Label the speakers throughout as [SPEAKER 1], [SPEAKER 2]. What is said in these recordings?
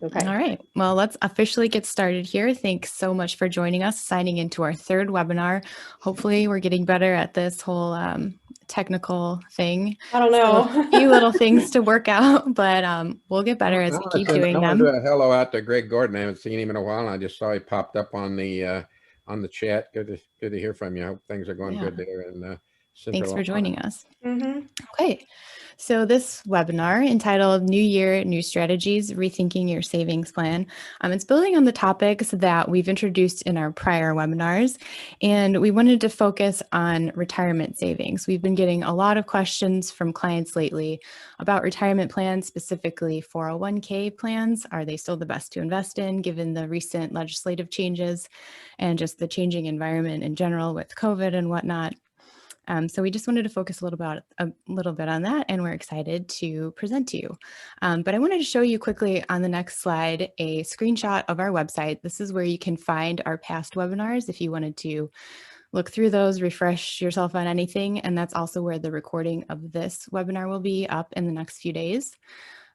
[SPEAKER 1] Okay.
[SPEAKER 2] All right. Well, let's officially get started here. Thanks so much for joining us, signing into our third webinar. Hopefully, we're getting better at this whole technical thing.
[SPEAKER 1] I don't
[SPEAKER 2] Still a few
[SPEAKER 1] know.
[SPEAKER 2] little things to work out, but we'll get
[SPEAKER 3] I
[SPEAKER 2] better as we
[SPEAKER 3] want to
[SPEAKER 2] keep
[SPEAKER 3] send, I
[SPEAKER 2] doing
[SPEAKER 3] want to do
[SPEAKER 2] them.
[SPEAKER 3] a hello out to Greg Gordon. I haven't seen him in a while, and I just saw he popped up on the chat. Good to hear from you. I hope things are going
[SPEAKER 2] Yeah.
[SPEAKER 3] good there in
[SPEAKER 2] Thanks
[SPEAKER 3] Central
[SPEAKER 2] for
[SPEAKER 3] Ohio.
[SPEAKER 2] joining us.
[SPEAKER 1] hmm
[SPEAKER 2] Okay, so this webinar entitled New Year, New Strategies, Rethinking Your Savings Plan, it's building on the topics that we've introduced in our prior webinars, and we wanted to focus on retirement savings. We've been getting a lot of questions from clients lately about retirement plans, specifically 401k plans. Are they still the best to invest in given the recent legislative changes and just the changing environment in general with COVID and whatnot? So we just wanted to focus a little bit on that, and we're excited to present to you. But I wanted to show you quickly on the next slide a screenshot of our website. This is where you can find our past webinars if you wanted to look through those, refresh yourself on anything, and that's also where the recording of this webinar will be up in the next few days.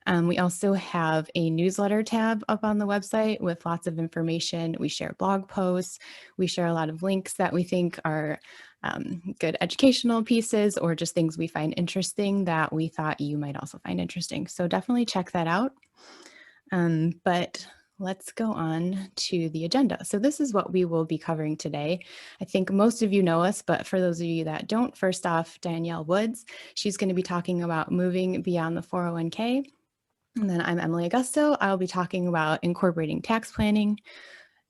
[SPEAKER 2] We also have a newsletter tab up on the website with lots of information. We share blog posts. We share a lot of links that we think are good educational pieces or just things we find interesting that we thought you might also find interesting. So definitely check that out. But let's go on to the agenda. So this is what we will be covering today. I think most of you know us, but for those of you that don't, first off, Danielle Woods. She's going to be talking about moving beyond the 401k. And then I'm Emily Agosto. I'll be talking about incorporating tax planning.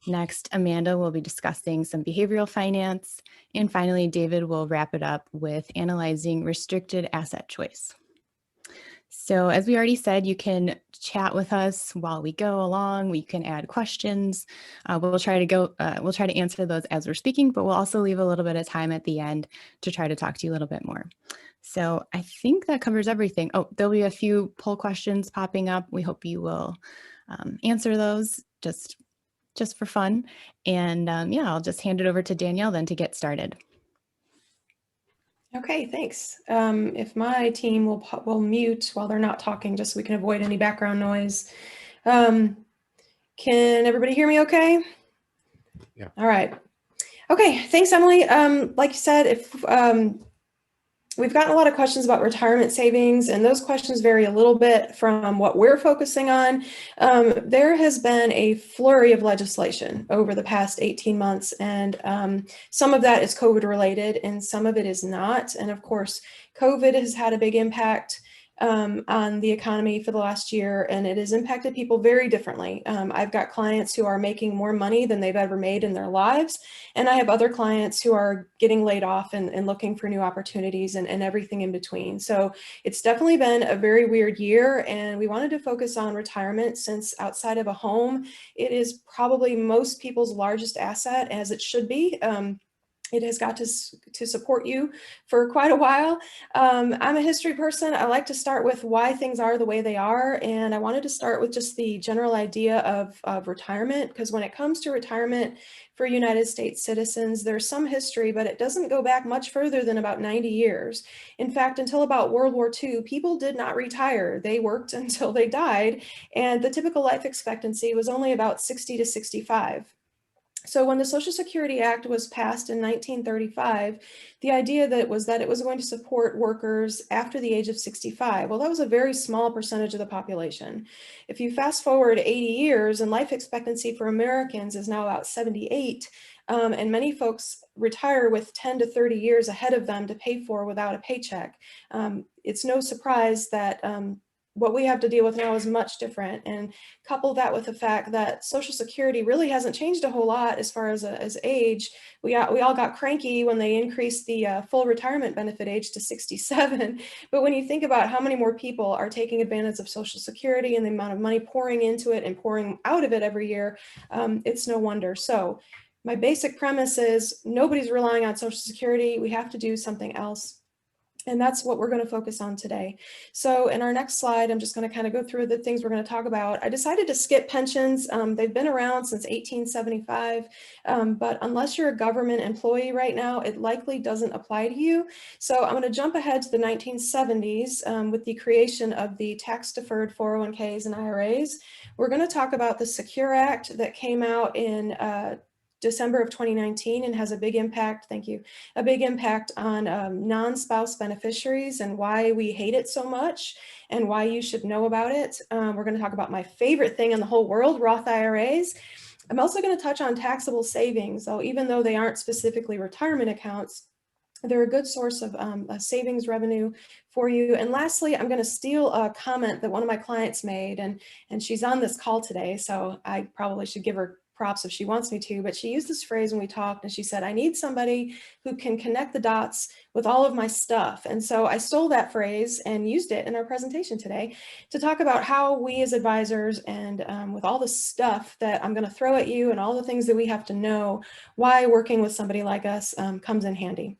[SPEAKER 2] Next, Amanda will be discussing some behavioral finance. And finally, David will wrap it up with analyzing restricted asset choice. So as we already said, you can chat with us while we go along. We can add questions. We'll try to answer those as we're speaking, but we'll also leave a little bit of time at the end to try to talk to you a little bit more. So I think that covers everything. Oh, there'll be a few poll questions popping up. We hope you will answer those just for fun. And yeah, I'll just hand it over to Danielle then to get started.
[SPEAKER 1] Okay, thanks. If my team will mute while they're not talking, just so we can avoid any background noise. Can everybody hear me okay?
[SPEAKER 3] Yeah.
[SPEAKER 1] All right. Okay, thanks, Emily. Like you said, if we've gotten a lot of questions about retirement savings, and those questions vary a little bit from what we're focusing on. There has been a flurry of legislation over the past 18 months, and some of that is COVID related and some of it is not. And of course, COVID has had a big impact on the economy for the last year, and it has impacted people very differently. I've got clients who are making more money than they've ever made in their lives, and I have other clients who are getting laid off and looking for new opportunities and everything in between. So it's definitely been a very weird year, and we wanted to focus on retirement since outside of a home, it is probably most people's largest asset, as it should be. It has got to support you for quite a while. I'm a history person. I like to start with why things are the way they are. And I wanted to start with just the general idea of retirement, because when it comes to retirement for United States citizens, there's some history, but it doesn't go back much further than about 90 years. In fact, until about World War II, people did not retire. They worked until they died. And the typical life expectancy was only about 60 to 65. So when the Social Security Act was passed in 1935, the idea that it was going to support workers after the age of 65. Well, that was a very small percentage of the population. If you fast forward 80 years, and life expectancy for Americans is now about 78, and many folks retire with 10 to 30 years ahead of them to pay for without a paycheck. It's no surprise that what we have to deal with now is much different, and couple that with the fact that Social Security really hasn't changed a whole lot as far as age. We all got cranky when they increased the full retirement benefit age to 67. But when you think about how many more people are taking advantage of Social Security and the amount of money pouring into it and pouring out of it every year, it's no wonder. So my basic premise is nobody's relying on Social Security. We have to do something else. And that's what we're going to focus on today. So in our next slide, I'm just going to kind of go through the things we're going to talk about. I decided to skip pensions. They've been around since 1875, but unless you're a government employee right now, it likely doesn't apply to you. So I'm going to jump ahead to the 1970s with the creation of the tax-deferred 401ks and IRAs. We're going to talk about the Secure Act that came out in December of 2019 and has a big impact, thank you, a big impact on non-spouse beneficiaries and why we hate it so much and why you should know about it. We're going to talk about my favorite thing in the whole world, Roth IRAs. I'm also going to touch on taxable savings, so even though they aren't specifically retirement accounts, they're a good source of savings revenue for you. And lastly, I'm going to steal a comment that one of my clients made, and she's on this call today, so I probably should give her props if she wants me to, but she used this phrase when we talked, and she said, I need somebody who can connect the dots with all of my stuff. And so I stole that phrase and used it in our presentation today to talk about how we as advisors and with all the stuff that I'm going to throw at you and all the things that we have to know, why working with somebody like us comes in handy.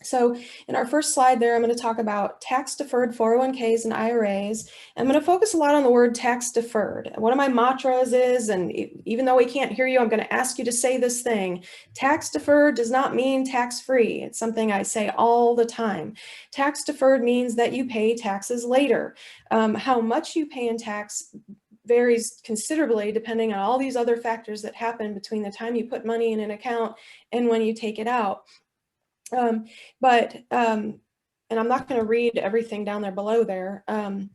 [SPEAKER 1] So in our first slide there, I'm going to talk about tax-deferred 401ks and IRAs. I'm going to focus a lot on the word tax-deferred. One of my mantras is, and even though we can't hear you, I'm going to ask you to say this thing. Tax-deferred does not mean tax-free. It's something I say all the time. Tax-deferred means that you pay taxes later. How much you pay in tax varies considerably depending on all these other factors that happen between the time you put money in an account and when you take it out. And I'm not going to read everything down there below there, I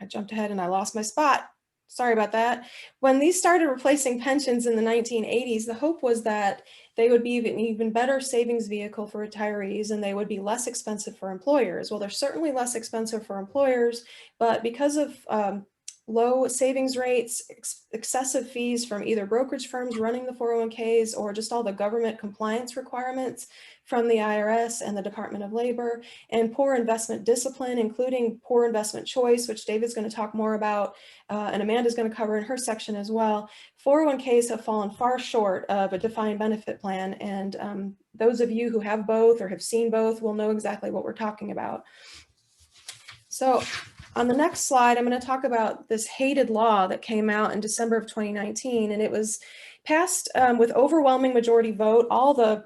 [SPEAKER 1] jumped ahead and I lost my spot. Sorry about that. When these started replacing pensions in the 1980s, the hope was that they would be an even better savings vehicle for retirees and they would be less expensive for employers. Well, they're certainly less expensive for employers, but because of low savings rates, excessive fees from either brokerage firms running the 401ks or just all the government compliance requirements from the IRS and the Department of Labor, and poor investment discipline, including poor investment choice, which David's going to talk more about, and Amanda's going to cover in her section as well. 401ks have fallen far short of a defined benefit plan, and those of you who have both or have seen both will know exactly what we're talking about. So on the next slide, I'm going to talk about this hated law that came out in December of 2019, and it was passed with overwhelming majority vote. All the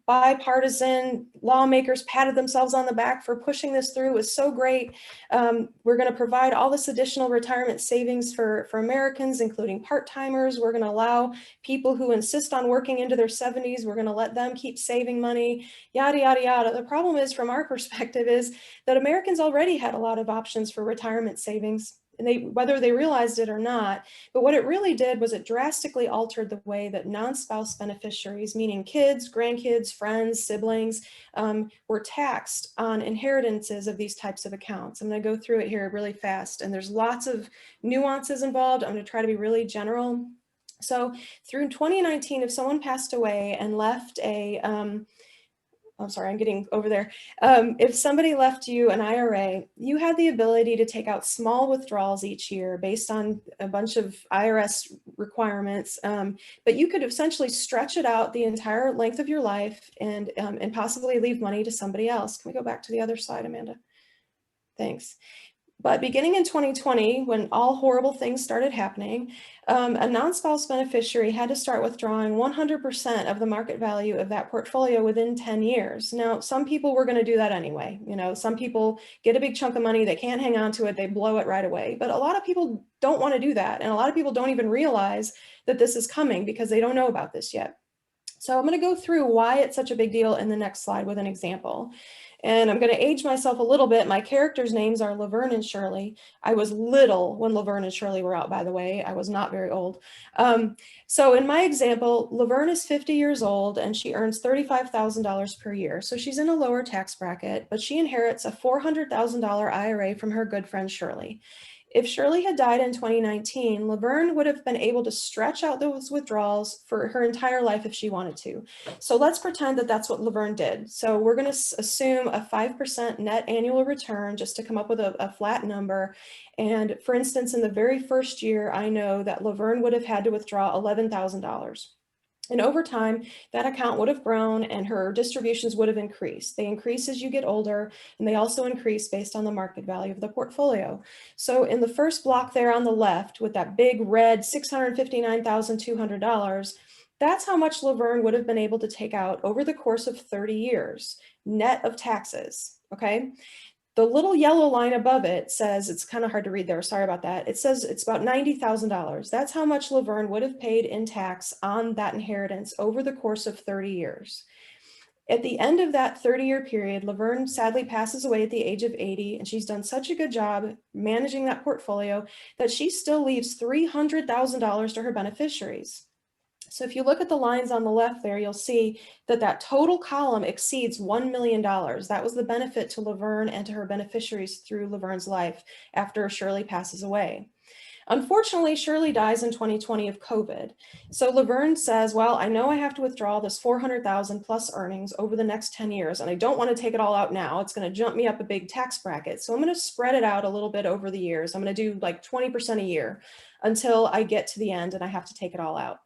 [SPEAKER 1] bipartisan lawmakers patted themselves on the back for pushing this through. It was so great. We're going to provide all this additional retirement savings for Americans, including part-timers. We're going to allow people who insist on working into their 70s, we're going to let them keep saving money, yada, yada, yada. The problem is, from our perspective, is that Americans already had a lot of options for retirement savings, and whether they realized it or not. But what it really did was it drastically altered the way that non-spouse beneficiaries, meaning kids, grandkids, friends, siblings, were taxed on inheritances of these types of accounts. I'm going to go through it here really fast, and there's lots of nuances involved. I'm going to try to be really general. So through 2019, if someone passed away and left a I'm sorry, I'm getting over there. If somebody left you an IRA, you had the ability to take out small withdrawals each year based on a bunch of IRS requirements, but you could essentially stretch it out the entire length of your life and possibly leave money to somebody else. Can we go back to the other slide, Amanda? Thanks. But beginning in 2020, when all horrible things started happening, a non-spouse beneficiary had to start withdrawing 100% of the market value of that portfolio within 10 years. Now, some people were going to do that anyway. You know, some people get a big chunk of money, they can't hang on to it, they blow it right away. But a lot of people don't want to do that. And a lot of people don't even realize that this is coming because they don't know about this yet. So I'm going to go through why it's such a big deal in the next slide with an example. And I'm going to age myself a little bit. My characters' names are Laverne and Shirley. I was little when Laverne and Shirley were out, by the way. I was not very old. So in my example, Laverne is 50 years old and she earns $35,000 per year. So she's in a lower tax bracket, but she inherits a $400,000 IRA from her good friend Shirley. If Shirley had died in 2019, Laverne would have been able to stretch out those withdrawals for her entire life if she wanted to. So let's pretend that that's what Laverne did. So we're going to assume a 5% net annual return just to come up with a flat number. And for instance, in the very first year, I know that Laverne would have had to withdraw $11,000. And over time, that account would have grown and her distributions would have increased. They increase as you get older, and they also increase based on the market value of the portfolio. So in the first block there on the left with that big red $659,200, that's how much Laverne would have been able to take out over the course of 30 years, net of taxes, okay? The little yellow line above it says, it's kind of hard to read there, sorry about that. It says it's about $90,000. That's how much Laverne would have paid in tax on that inheritance over the course of 30 years. At the end of that 30-year period, Laverne sadly passes away at the age of 80, and she's done such a good job managing that portfolio that she still leaves $300,000 to her beneficiaries. So if you look at the lines on the left there, you'll see that that total column exceeds $1 million. That was the benefit to Laverne and to her beneficiaries through Laverne's life after Shirley passes away. Unfortunately, Shirley dies in 2020 of COVID. So Laverne says, well, I know I have to withdraw this $400,000 plus earnings over the next 10 years, and I don't want to take it all out now. It's going to jump me up a big tax bracket. So I'm going to spread it out a little bit over the years. I'm going to do like 20% a year until I get to the end and I have to take it all out.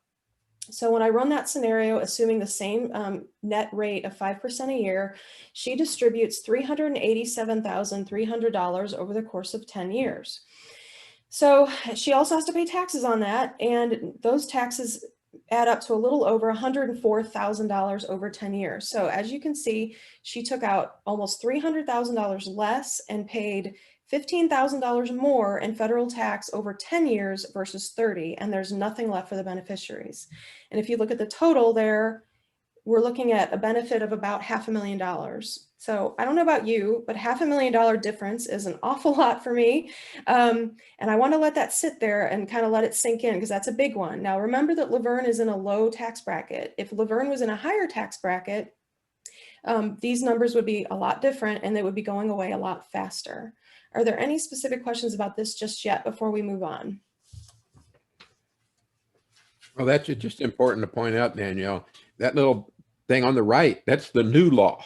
[SPEAKER 1] So when I run that scenario, assuming the same net rate of 5% a year, she distributes $387,300 over the course of 10 years. So she also has to pay taxes on that, and those taxes add up to a little over $104,000 over 10 years. So as you can see, she took out almost $300,000 less and paid $15,000 more in federal tax over 10 years versus 30, and there's nothing left for the beneficiaries. And if you look at the total there, we're looking at a benefit of about $500,000. So I don't know about you, but $500,000 difference is an awful lot for me. And I want to let that sit there and kind of let it sink in, because that's a big one. Now, remember that Laverne is in a low tax bracket. If Laverne was in a higher tax bracket, these numbers would be a lot different and they would be going away a lot faster. Are there any specific questions about this just yet before we move on?
[SPEAKER 3] Well, that's just important to point out, Danielle, that little thing on the right, that's the new law.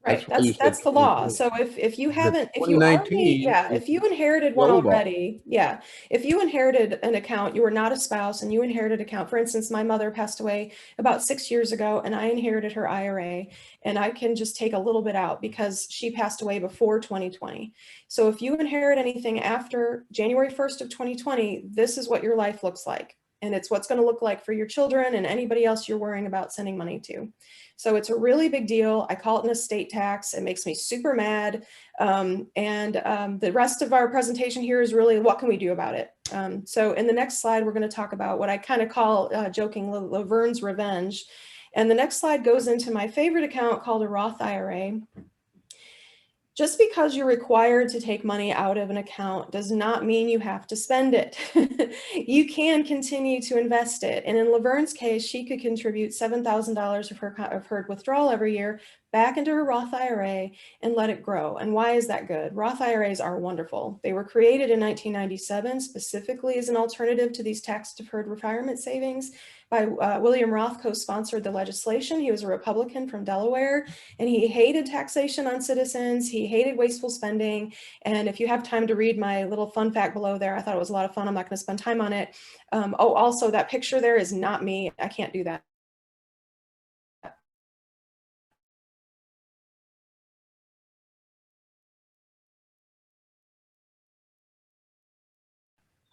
[SPEAKER 1] Right, that's the law. So if you haven't, if you already, if you inherited one already, if you inherited an account, you were not a spouse and you inherited an account. For instance, my mother passed away about 6 years ago and I inherited her IRA, and I can just take a little bit out because she passed away before 2020. So if you inherit anything after January 1st of 2020, this is what your life looks like. And it's what's going to look like for your children and anybody else you're worrying about sending money to. So it's a really big deal. I call it an estate tax. It makes me super mad. The rest of our presentation here is really what can we do about it? So in the next slide, we're going to talk about what I kind of call joking Laverne's revenge. And the next slide goes into my favorite account called a Roth IRA. Just because you're required to take money out of an account does not mean you have to spend it. You can continue to invest it. And in Laverne's case, she could contribute $7,000 of her withdrawal every year back into her Roth IRA and let it grow. And why is that good? Roth IRAs are wonderful. They were created in 1997 specifically as an alternative to these tax-deferred retirement savings. William Roth co-sponsored the legislation. He was a Republican from Delaware, and he hated taxation on citizens. He hated wasteful spending. And if you have time to read my little fun fact below there, I thought it was a lot of fun. I'm not going to spend time on it. Also, that picture there is not me. I can't do that.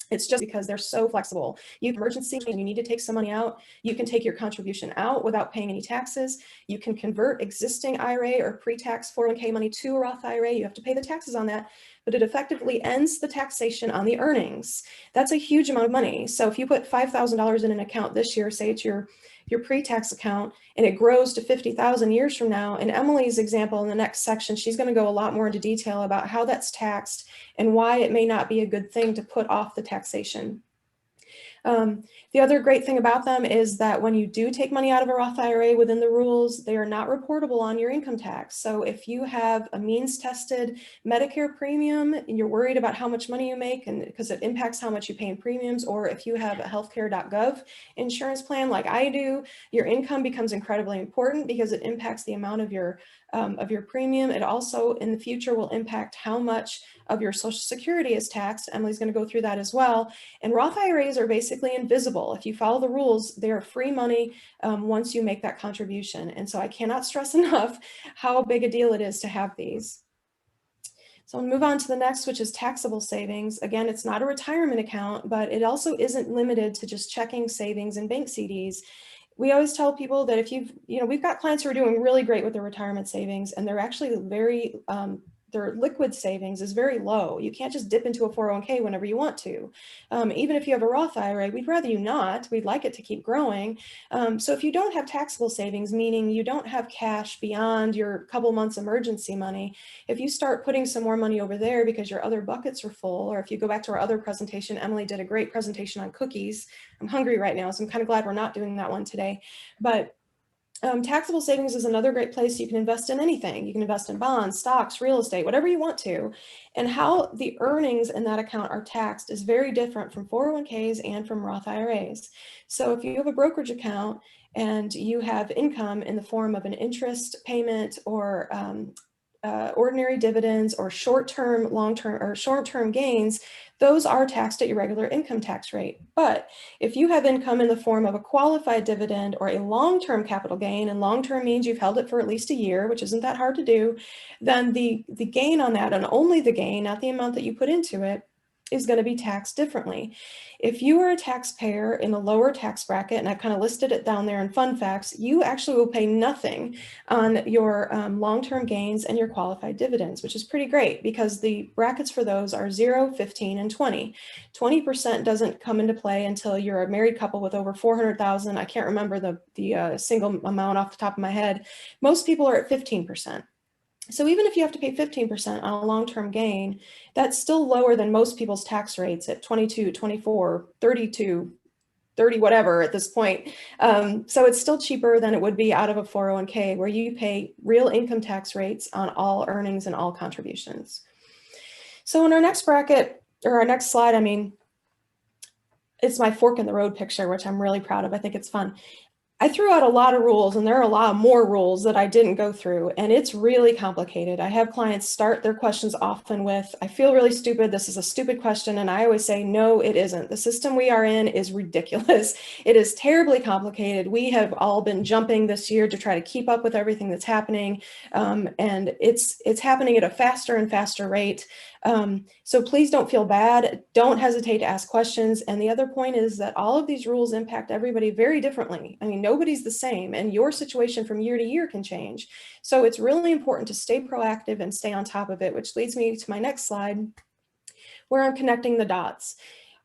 [SPEAKER 1] It's just because they're so flexible. You can emergency and you need to take some money out. You can take your contribution out without paying any taxes. You can convert existing IRA or pre-tax 401k money to a Roth IRA. You have to pay the taxes on that, but it effectively ends the taxation on the earnings. That's a huge amount of money. So if you put $5,000 in an account this year, say it's your pre-tax account, and it grows to 50,000 years from now, in Emily's example in the next section, she's going to go a lot more into detail about how that's taxed and why it may not be a good thing to put off the taxation. The other great thing about them is that when you do take money out of a Roth IRA within the rules, they are not reportable on your income tax. So if you have a means tested Medicare premium and you're worried about how much money you make and because it impacts how much you pay in premiums, or if you have a healthcare.gov insurance plan like I do, your income becomes incredibly important because it impacts the amount of your of your premium. It also in the future will impact how much of your Social Security is taxed. Emily's going to go through that as well. And Roth IRAs are basically invisible. If you follow the rules, they are free money once you make that contribution. And so I cannot stress enough how big a deal it is to have these. So I'll move on to the next, which is taxable savings. Again, it's not a retirement account, but it also isn't limited to just checking, savings, and bank CDs. We always tell people that if we've got clients who are doing really great with their retirement savings, and they're actually very, their liquid savings is very low. You can't just dip into a 401k whenever you want to. Even if you have a Roth IRA, we'd rather you not. We'd like it to keep growing. So if you don't have taxable savings, meaning you don't have cash beyond your couple months emergency money, if you start putting some more money over there because your other buckets are full, or if you go back to our other presentation, Emily did a great presentation on cookies. I'm hungry right now, so I'm kind of glad we're not doing that one today. But taxable savings is another great place you can invest in anything. You can invest in bonds, stocks, real estate, whatever you want to. And how the earnings in that account are taxed is very different from 401ks and from Roth IRAs. So if you have a brokerage account and you have income in the form of an interest payment or ordinary dividends or short-term, long-term, or short-term gains, those are taxed at your regular income tax rate. But if you have income in the form of a qualified dividend or a long-term capital gain, and long-term means you've held it for at least a year, which isn't that hard to do, then the gain on that, and only the gain, not the amount that you put into it, is going to be taxed differently. If you are a taxpayer in a lower tax bracket, and I've kind of listed it down there in fun facts, you actually will pay nothing on your long-term gains and your qualified dividends, which is pretty great because the brackets for those are 0, 15, and 20. 20% doesn't come into play until you're a married couple with over 400,000. I can't remember the single amount off the top of my head. Most people are at 15%. So even if you have to pay 15% on a long-term gain, that's still lower than most people's tax rates at 22, 24, 32, 30, whatever at this point. So it's still cheaper than it would be out of a 401k where you pay real income tax rates on all earnings and all contributions. So in our next bracket, or our next slide, I mean, it's my fork in the road picture, which I'm really proud of. I think it's fun. I threw out a lot of rules, and there are a lot more rules that I didn't go through, and it's really complicated. I have clients start their questions often with, I feel really stupid. This is a stupid question. And I always say, no, it isn't. The system we are in is ridiculous. It is terribly complicated. We have all been jumping this year to try to keep up with everything that's happening. And it's happening at a faster and faster rate. So please don't feel bad. Don't hesitate to ask questions. And the other point is that all of these rules impact everybody very differently. I mean, nobody's the same, and your situation from year to year can change. So it's really important to stay proactive and stay on top of it, which leads me to my next slide, where I'm connecting the dots.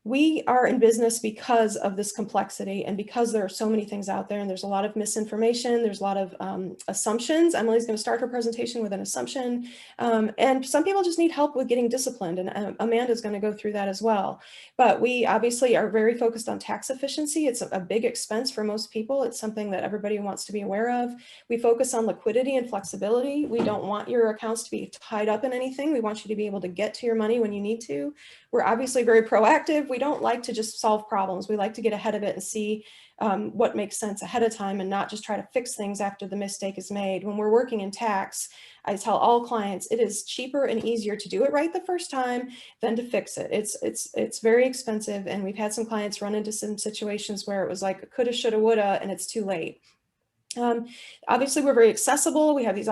[SPEAKER 1] We are in business because of this complexity and because there are so many things out there, and there's a lot of misinformation. There's a lot of assumptions. Emily's going to start her presentation with an assumption. And some people just need help with getting disciplined, and Amanda's going to go through that as well. But we obviously are very focused on tax efficiency. It's a big expense for most people. It's something that everybody wants to be aware of. We focus on liquidity and flexibility. We don't want your accounts to be tied up in anything. We want you to be able to get to your money when you need to. We're obviously very proactive. We don't like to just solve problems. We like to get ahead of it and see what makes sense ahead of time and not just try to fix things after the mistake is made. When we're working in tax, I tell all clients it is cheaper and easier to do it right the first time than to fix it. It's very expensive, and we've had some clients run into some situations where it was like coulda, shoulda, woulda, and it's too late. Obviously, we're very accessible. We have these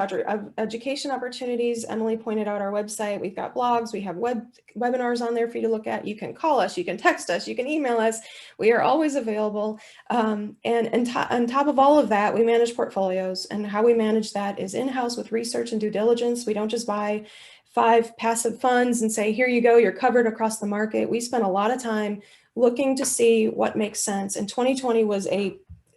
[SPEAKER 1] education opportunities. Emily pointed out our website. We've got blogs. We have webinars on there for you to look at. You can call us. You can text us. You can email us. We are always available. And on top of all of that, we manage portfolios. And how we manage that is in-house with research and due diligence. We don't just buy 5 passive funds and say, here you go, you're covered across the market. We spend a lot of time looking to see what makes sense. And 2020 was a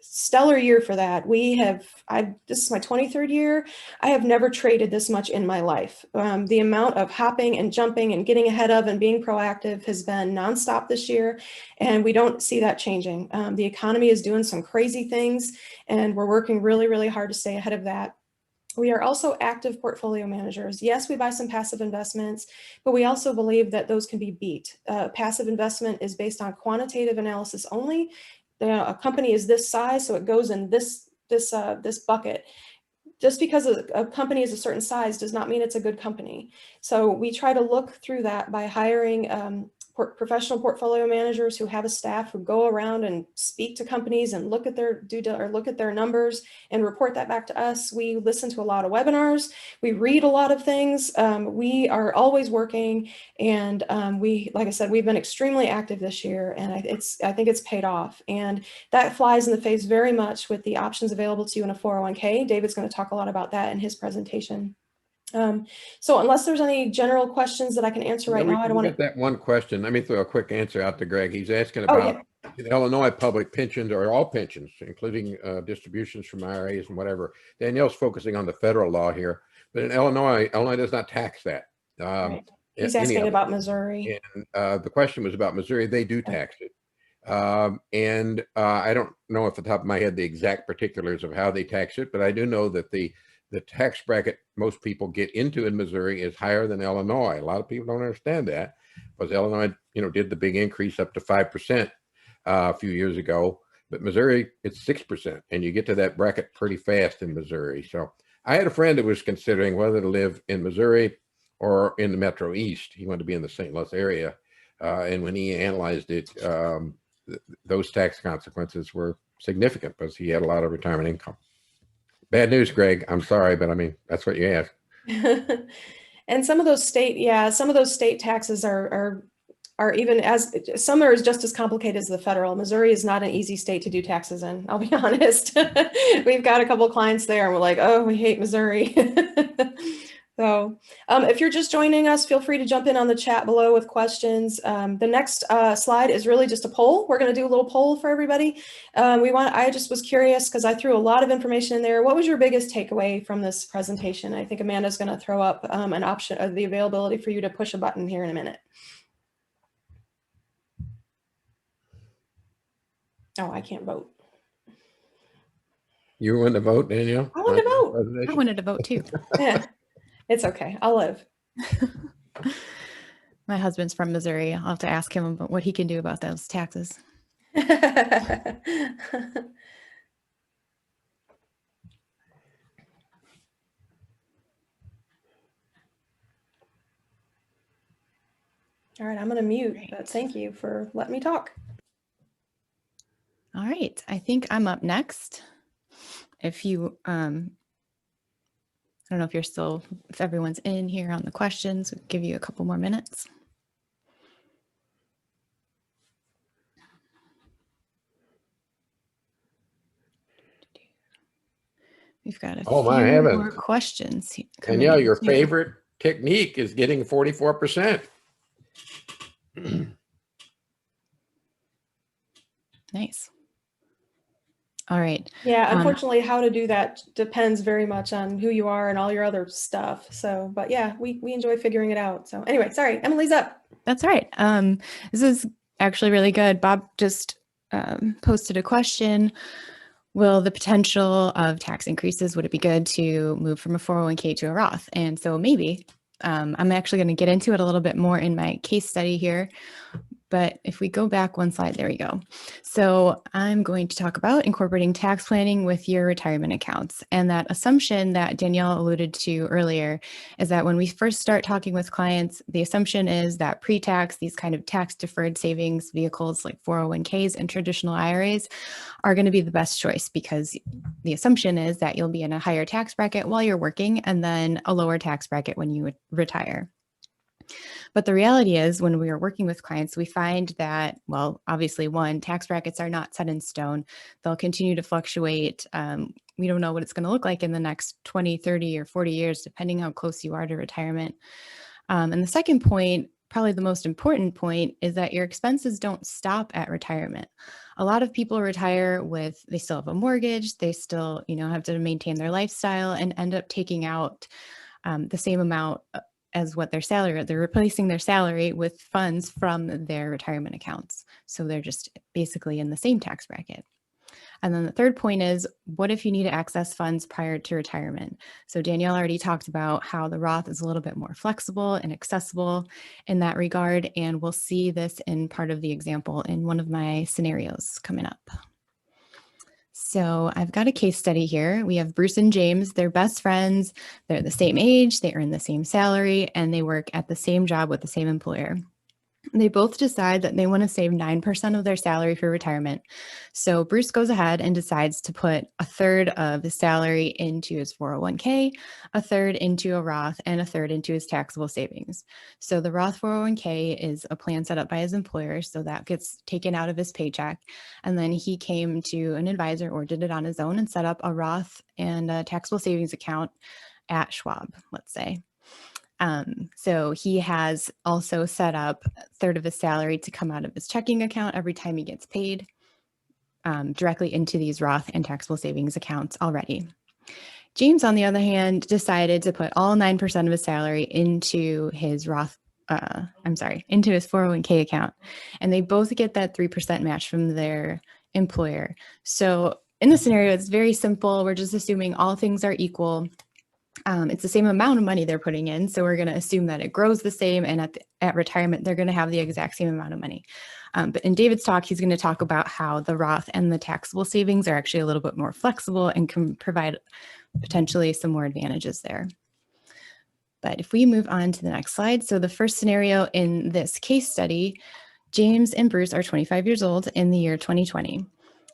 [SPEAKER 1] stellar year for that. This is my 23rd year. I have never traded this much in my life. The amount of hopping and jumping and getting ahead of and being proactive has been nonstop this year, and we don't see that changing. The economy is doing some crazy things, and we're working really, really hard to stay ahead of that. We are also active portfolio managers. Yes, we buy some passive investments, but we also believe that those can be beat. Passive investment is based on quantitative analysis only. A company is this size, so it goes in this bucket. just because a company is a certain size does not mean it's a good company. So we try to look through that by hiring professional portfolio managers who have a staff who go around and speak to companies and look at their numbers and report that back to us. We listen to a lot of webinars. We read a lot of things. We are always working, and like I said, we've been extremely active this year, and I think it's paid off. And that flies in the face very much with the options available to you in a 401k. David's going to talk a lot about that in his presentation. So unless there's any general questions that I can answer right now, I don't want to
[SPEAKER 3] get that one question. Let me throw a quick answer out to Greg. He's asking about in Illinois public pensions, or all pensions, including distributions from IRAs and whatever. Danielle's focusing on the federal law here, but in Illinois does not tax that.
[SPEAKER 1] Right. He's asking about Missouri.
[SPEAKER 3] And the question was about Missouri. They do tax it. And I don't know off the top of my head the exact particulars of how they tax it, but I do know that the tax bracket most people get into in Missouri is higher than Illinois. A lot of people don't understand that, because Illinois, did the big increase up to 5% a few years ago, but Missouri, it's 6%, and you get to that bracket pretty fast in Missouri. So I had a friend that was considering whether to live in Missouri or in the Metro East. He wanted to be in the St. Louis area, and when he analyzed it, those tax consequences were significant because he had a lot of retirement income. Bad news, Greg. I'm sorry, but I mean, that's what you asked.
[SPEAKER 1] And some of those state taxes are even some are just as complicated as the federal. Missouri is not an easy state to do taxes in, I'll be honest. We've got a couple of clients there and we're like, oh, we hate Missouri. So if you're just joining us, feel free to jump in on the chat below with questions. The next slide is really just a poll. We're going to do a little poll for everybody. I just was curious because I threw a lot of information in there. What was your biggest takeaway from this presentation? I think Amanda's going to throw up an option of the availability for you to push a button here in a minute. Oh, I can't vote.
[SPEAKER 3] You want to vote, Danielle?
[SPEAKER 1] I want to vote.
[SPEAKER 2] I wanted to vote too.
[SPEAKER 1] Yeah. It's okay. I'll live.
[SPEAKER 2] My husband's from Missouri. I'll have to ask him about what he can do about those taxes.
[SPEAKER 1] All right, I'm going to mute, but thank you for letting me talk.
[SPEAKER 2] All right, I think I'm up next. If you, I don't know if everyone's in here on the questions, we'll give you a couple more minutes. We've got a few more questions.
[SPEAKER 3] Danielle, your favorite technique is getting 44%.
[SPEAKER 2] Nice. All right.
[SPEAKER 1] Yeah, unfortunately, how to do that depends very much on who you are and all your other stuff. So, but yeah, we enjoy figuring it out. So anyway, sorry, Emily's up.
[SPEAKER 2] That's all right. This is actually really good. Bob just posted a question. Will the potential of tax increases, would it be good to move from a 401k to a Roth? And so maybe, I'm actually going to get into it a little bit more in my case study here. But if we go back one slide, there we go. So I'm going to talk about incorporating tax planning with your retirement accounts. And that assumption that Danielle alluded to earlier is that when we first start talking with clients, the assumption is that pre-tax, these kind of tax deferred savings vehicles like 401ks and traditional IRAs are going to be the best choice, because the assumption is that you'll be in a higher tax bracket while you're working and then a lower tax bracket when you retire. But the reality is, when we are working with clients, we find that, well, obviously, one, tax brackets are not set in stone. They'll continue to fluctuate. We don't know what it's going to look like in the next 20, 30, or 40 years, depending how close you are to retirement. And the second point, probably the most important point, is that your expenses don't stop at retirement. A lot of people retire they still have a mortgage, they still, have to maintain their lifestyle and end up taking out the same amount as what their salary, they're replacing their salary with funds from their retirement accounts. So they're just basically in the same tax bracket. And then the third point is, what if you need to access funds prior to retirement? So Danielle already talked about how the Roth is a little bit more flexible and accessible in that regard. And we'll see this in part of the example in one of my scenarios coming up. So I've got a case study here. We have Bruce and James. They're best friends. They're the same age. They earn the same salary, and they work at the same job with the same employer. They both decide that they want to save 9% of their salary for retirement. So Bruce goes ahead and decides to put a third of his salary into his 401k, a third into a Roth, and a third into his taxable savings. So the Roth 401k is a plan set up by his employer, so that gets taken out of his paycheck. And then he came to an advisor or did it on his own and set up a Roth and a taxable savings account at Schwab, let's say. So he has also set up a third of his salary to come out of his checking account every time he gets paid directly into these Roth and taxable savings accounts already. James, on the other hand, decided to put all 9% of his salary into his into his 401k account. And they both get that 3% match from their employer. So in this scenario, it's very simple. We're just assuming all things are equal. It's the same amount of money they're putting in. So we're going to assume that it grows the same. And at retirement, they're going to have the exact same amount of money. But in David's talk, he's going to talk about how the Roth and the taxable savings are actually a little bit more flexible and can provide potentially some more advantages there. But if we move on to the next slide. So the first scenario in this case study, James and Bruce are 25 years old in the year 2020.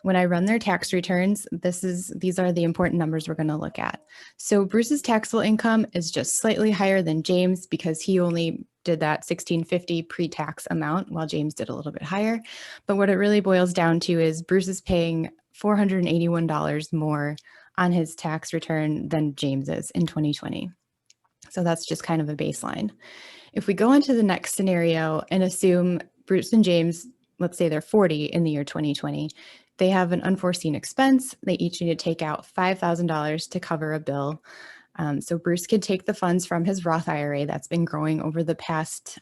[SPEAKER 2] When I run their tax returns, these are the important numbers we're going to look at. So Bruce's taxable income is just slightly higher than James because he only did that $1,650 pre-tax amount while James did a little bit higher. But what it really boils down to is Bruce is paying $481 more on his tax return than James is in 2020. So that's just kind of a baseline. If we go into the next scenario and assume Bruce and James, let's say they're 40 in the year 2020, they have an unforeseen expense. They each need to take out $5,000 to cover a bill. So Bruce could take the funds from his Roth IRA that's been growing over the past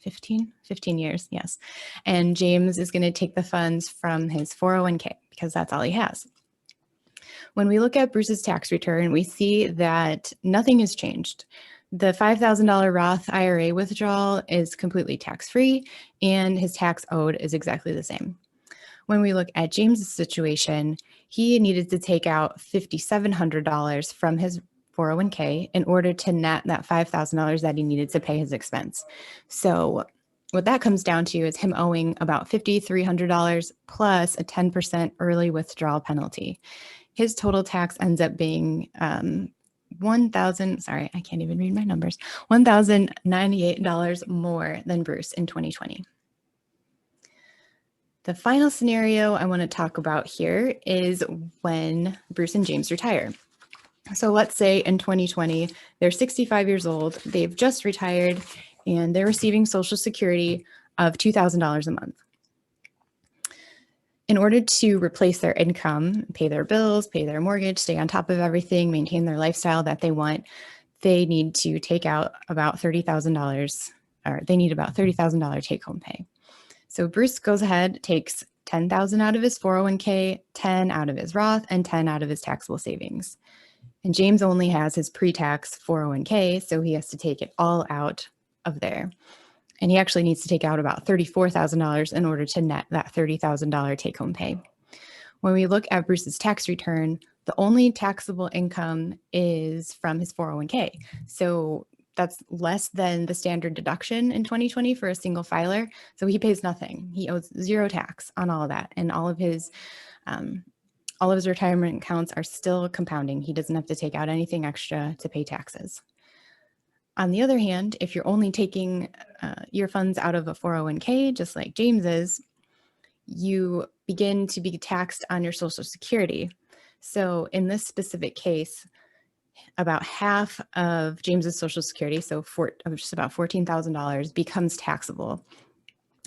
[SPEAKER 2] 15 years, yes. And James is going to take the funds from his 401k because that's all he has. When we look at Bruce's tax return, we see that nothing has changed. The $5,000 Roth IRA withdrawal is completely tax-free, and his tax owed is exactly the same. When we look at James's situation, he needed to take out $5,700 from his 401k in order to net that $5,000 that he needed to pay his expense. So what that comes down to is him owing about $5,300 plus a 10% early withdrawal penalty. His total tax ends up being $1,098 more than Bruce in 2020. The final scenario I want to talk about here is when Bruce and James retire. So let's say in 2020, they're 65 years old, they've just retired, and they're receiving Social Security of $2,000 a month. In order to replace their income, pay their bills, pay their mortgage, stay on top of everything, maintain their lifestyle that they want, they need to take out about $30,000, or they need about $30,000 take-home pay. So Bruce goes ahead, takes $10,000 out of his 401k, 10 out of his Roth, and 10 out of his taxable savings. And James only has his pre-tax 401k, so he has to take it all out of there. And he actually needs to take out about $34,000 in order to net that $30,000 take-home pay. When we look at Bruce's tax return, the only taxable income is from his 401k. So that's less than the standard deduction in 2020 for a single filer. So he pays nothing. He owes zero tax on all of that. And all of his retirement accounts are still compounding. He doesn't have to take out anything extra to pay taxes. On the other hand, if you're only taking your funds out of a 401k, just like James is, you begin to be taxed on your Social Security. So in this specific case, about half of James's Social Security, so just about $14,000, becomes taxable.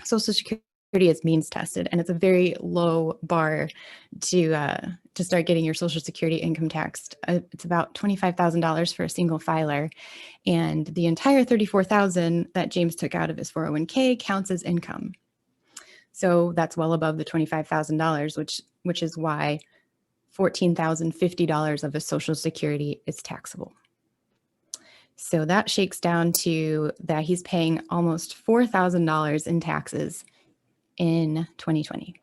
[SPEAKER 2] Social Security is means tested, and it's a very low bar to start getting your Social Security income taxed. It's about $25,000 for a single filer, and the entire $34,000 that James took out of his 401k counts as income. So that's well above the $25,000, which is why $14,050 of his Social Security is taxable. So that shakes down to that he's paying almost $4,000 in taxes in 2020.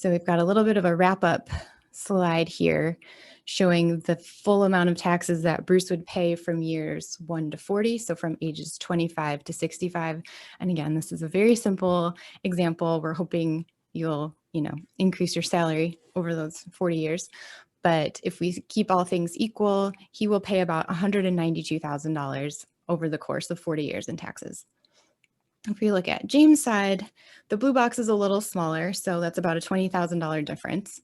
[SPEAKER 2] So we've got a little bit of a wrap-up slide here showing the full amount of taxes that Bruce would pay from years 1 to 40, so from ages 25 to 65. And again, this is a very simple example. We're hoping you'll, increase your salary over those 40 years. But if we keep all things equal, he will pay about $192,000 over the course of 40 years in taxes. If we look at James' side, the blue box is a little smaller, so that's about a $20,000 difference.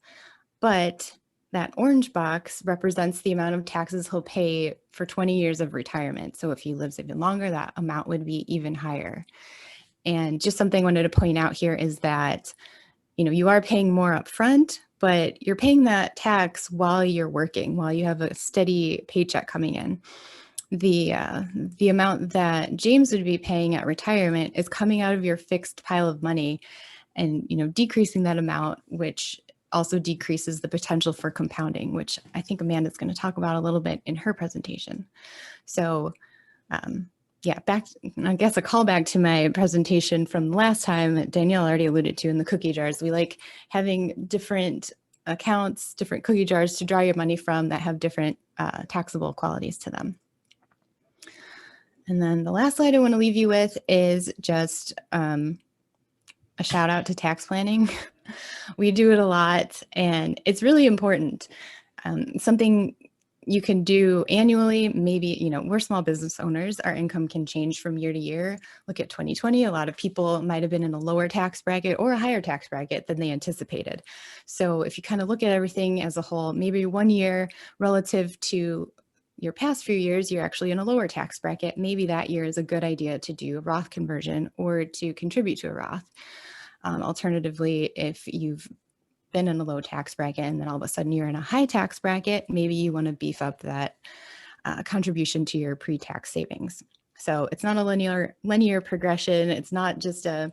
[SPEAKER 2] But that orange box represents the amount of taxes he'll pay for 20 years of retirement. So if he lives even longer, that amount would be even higher. And just something I wanted to point out here is that, you are paying more upfront, but you're paying that tax while you're working, while you have a steady paycheck coming in. The amount that James would be paying at retirement is coming out of your fixed pile of money and, decreasing that amount, which also decreases the potential for compounding, which I think Amanda's going to talk about a little bit in her presentation. So I guess a callback to my presentation from last time that Danielle already alluded to in the cookie jars. We like having different accounts, different cookie jars to draw your money from that have different taxable qualities to them. And then the last slide I want to leave you with is just a shout out to tax planning. We do it a lot and it's really important. Something you can do annually, maybe, we're small business owners, our income can change from year to year. Look at 2020, a lot of people might have been in a lower tax bracket or a higher tax bracket than they anticipated. So if you kind of look at everything as a whole, maybe 1 year relative to your past few years, you're actually in a lower tax bracket. Maybe that year is a good idea to do a Roth conversion or to contribute to a Roth. Alternatively, if you've been in a low tax bracket and then all of a sudden you're in a high tax bracket, maybe you want to beef up that contribution to your pre-tax savings. So it's not a linear progression. It's not just a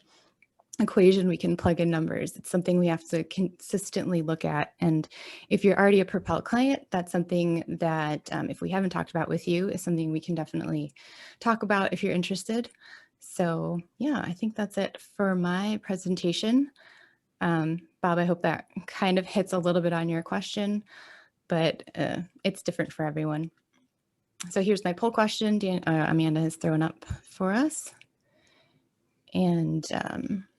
[SPEAKER 2] equation we can plug in numbers. It's something we have to consistently look at. And if you're already a Propel client, that's something that if we haven't talked about with you, is something we can definitely talk about if you're interested. So yeah, I think that's it for my presentation. Bob, I hope that kind of hits a little bit on your question, but it's different for everyone. So here's my poll question Amanda has thrown up for us. And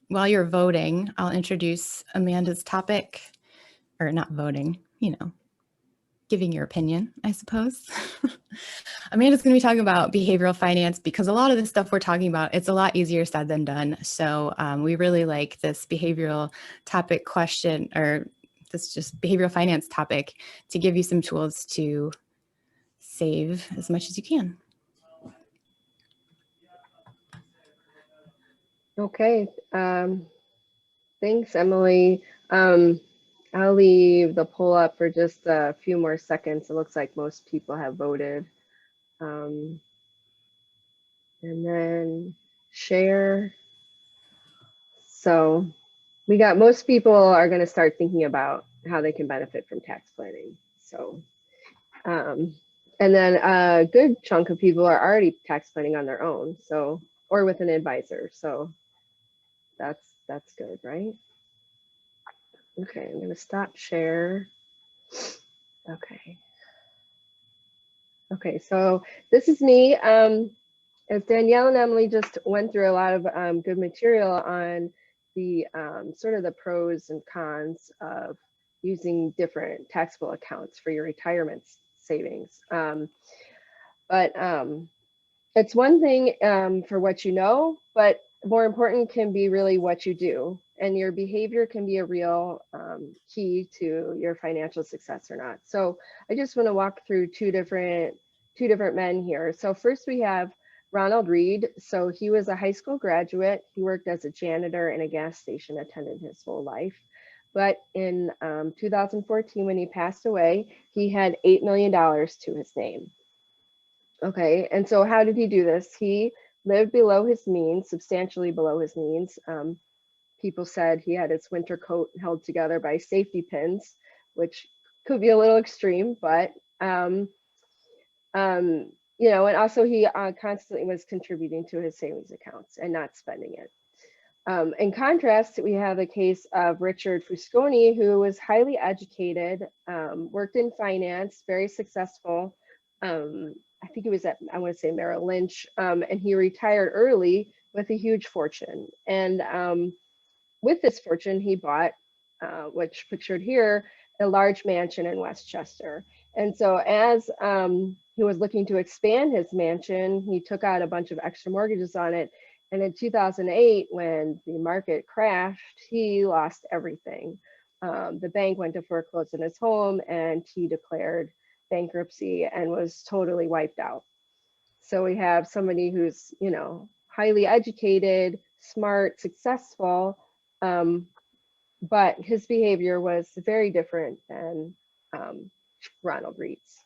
[SPEAKER 2] while you're voting, I'll introduce Amanda's topic, or not voting, giving your opinion, I suppose. Amanda's going to be talking about behavioral finance because a lot of the stuff we're talking about, it's a lot easier said than done. So we really like this behavioral topic question, or this just behavioral finance topic, to give you some tools to save as much as you can.
[SPEAKER 4] Okay, thanks, Emily. I'll leave the poll up for just a few more seconds. It looks like most people have voted. And then share. So we got most people are going to start thinking about how they can benefit from tax planning. So, and then a good chunk of people are already tax planning on their own. So, or with an advisor. So that's good, right? Okay, I'm going to stop share. Okay. Okay, so this is me. As Danielle and Emily just went through a lot of good material on the sort of the pros and cons of using different taxable accounts for your retirement savings. But it's one thing for what you know, but more important can be really what you do. And your behavior can be a real key to your financial success or not. So I just want to walk through two different men here. So first we have Ronald Reed. So he was a high school graduate. He worked as a janitor in a gas station attendant his whole life. But in 2014, when he passed away, he had $8 million to his name. Okay, and so how did he do this? He lived below his means, substantially below his means. People said he had his winter coat held together by safety pins, which could be a little extreme, but and also he constantly was contributing to his savings accounts and not spending it. In contrast, we have the case of Richard Fusconi, who was highly educated, worked in finance, very successful. I think he was at, I want to say Merrill Lynch, and he retired early with a huge fortune. And with this fortune, he bought, which pictured here, a large mansion in Westchester. And so as he was looking to expand his mansion, he took out a bunch of extra mortgages on it. And in 2008, when the market crashed, he lost everything. The bank went to foreclose on his home, and he declared bankruptcy and was totally wiped out. So we have somebody who's, you know, highly educated, smart, successful, but his behavior was very different than Ronald Reed's.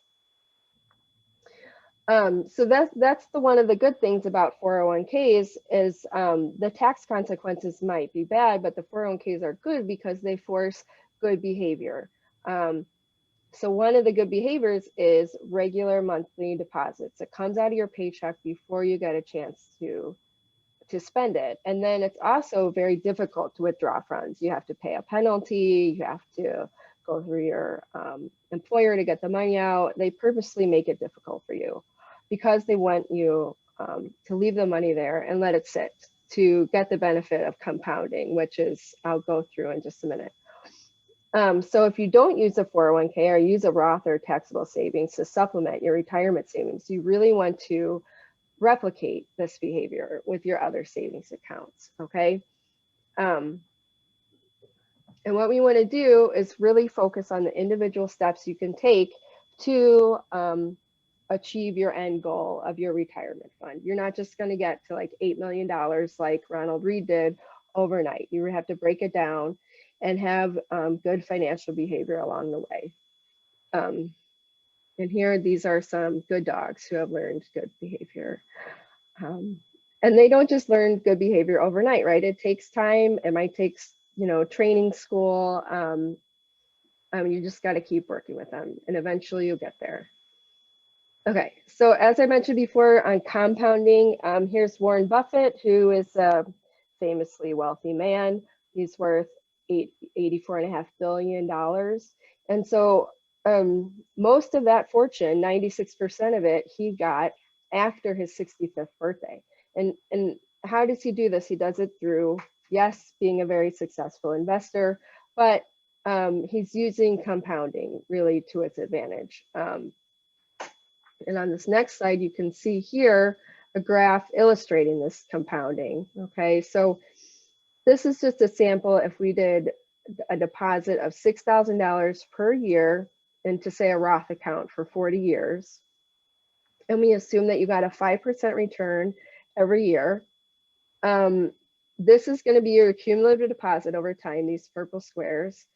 [SPEAKER 4] So that's one of the good things about 401ks is the tax consequences might be bad, but the 401ks are good because they force good behavior. So one of the good behaviors is regular monthly deposits. It comes out of your paycheck before you get a chance to spend it. And then it's also very difficult to withdraw funds. You have to pay a penalty, you have to go through your employer to get the money out. They purposely make it difficult for you because they want you to leave the money there and let it sit to get the benefit of compounding, which is, I'll go through in just a minute. So if you don't use a 401k or use a Roth or taxable savings to supplement your retirement savings, you really want to replicate this behavior with your other savings accounts, okay? And what we want to do is really focus on the individual steps you can take to achieve your end goal of your retirement fund. You're not just going to get to like $8 million like Ronald Reed did overnight. You have to break it down and have good financial behavior along the way. And here, these are some good dogs who have learned good behavior. And they don't just learn good behavior overnight, right? It takes time. It might take, you know, training school. You just got to keep working with them, and eventually you'll get there. Okay, so as I mentioned before on compounding, here's Warren Buffett, who is a famously wealthy man. He's worth $84.5 billion. And so most of that fortune, 96% of it, he got after his 65th birthday. And how does he do this? He does it through, yes, being a very successful investor, but he's using compounding really to its advantage. And on this next slide, you can see here a graph illustrating this compounding. Okay, so this is just a sample. If we did a deposit of $6,000 per year into, say, a Roth account for 40 years, and we assume that you got a 5% return every year, this is going to be your cumulative deposit over time, these purple squares.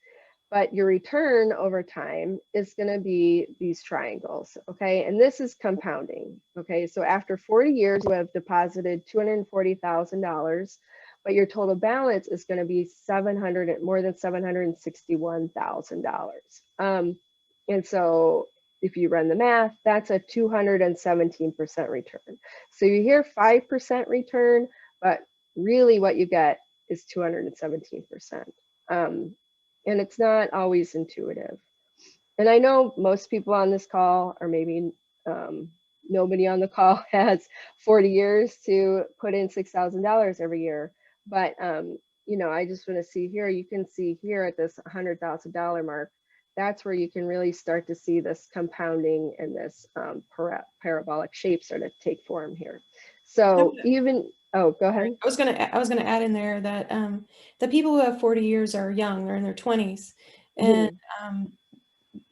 [SPEAKER 4] But your return over time is going to be these triangles, okay? And this is compounding, okay? So after 40 years, you have deposited $240,000, but your total balance is going to be more than $761,000. And so if you run the math, that's a 217% return. So you hear 5% return, but really what you get is 217%. And it's not always intuitive. And I know most people on this call, or maybe nobody on the call, has 40 years to put in $6,000 every year. But, you know, I just want to see here, you can see here at this $100,000 mark, that's where you can really start to see this compounding and this parabolic shape sort of take form here. So even, oh, go ahead.
[SPEAKER 1] I was gonna add in there that the people who have 40 years are young; they're in their 20s, and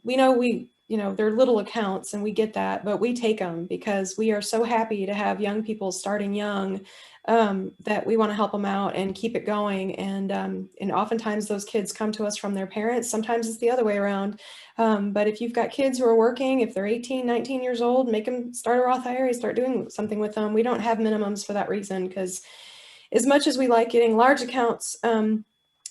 [SPEAKER 1] we know they're little accounts, and we get that, but we take them because we are so happy to have young people starting young, that we want to help them out and keep it going. And oftentimes those kids come to us from their parents. Sometimes it's the other way around. But if you've got kids who are working, if they're 18, 19 years old, make them start a Roth IRA, start doing something with them. We don't have minimums for that reason, because as much as we like getting large accounts,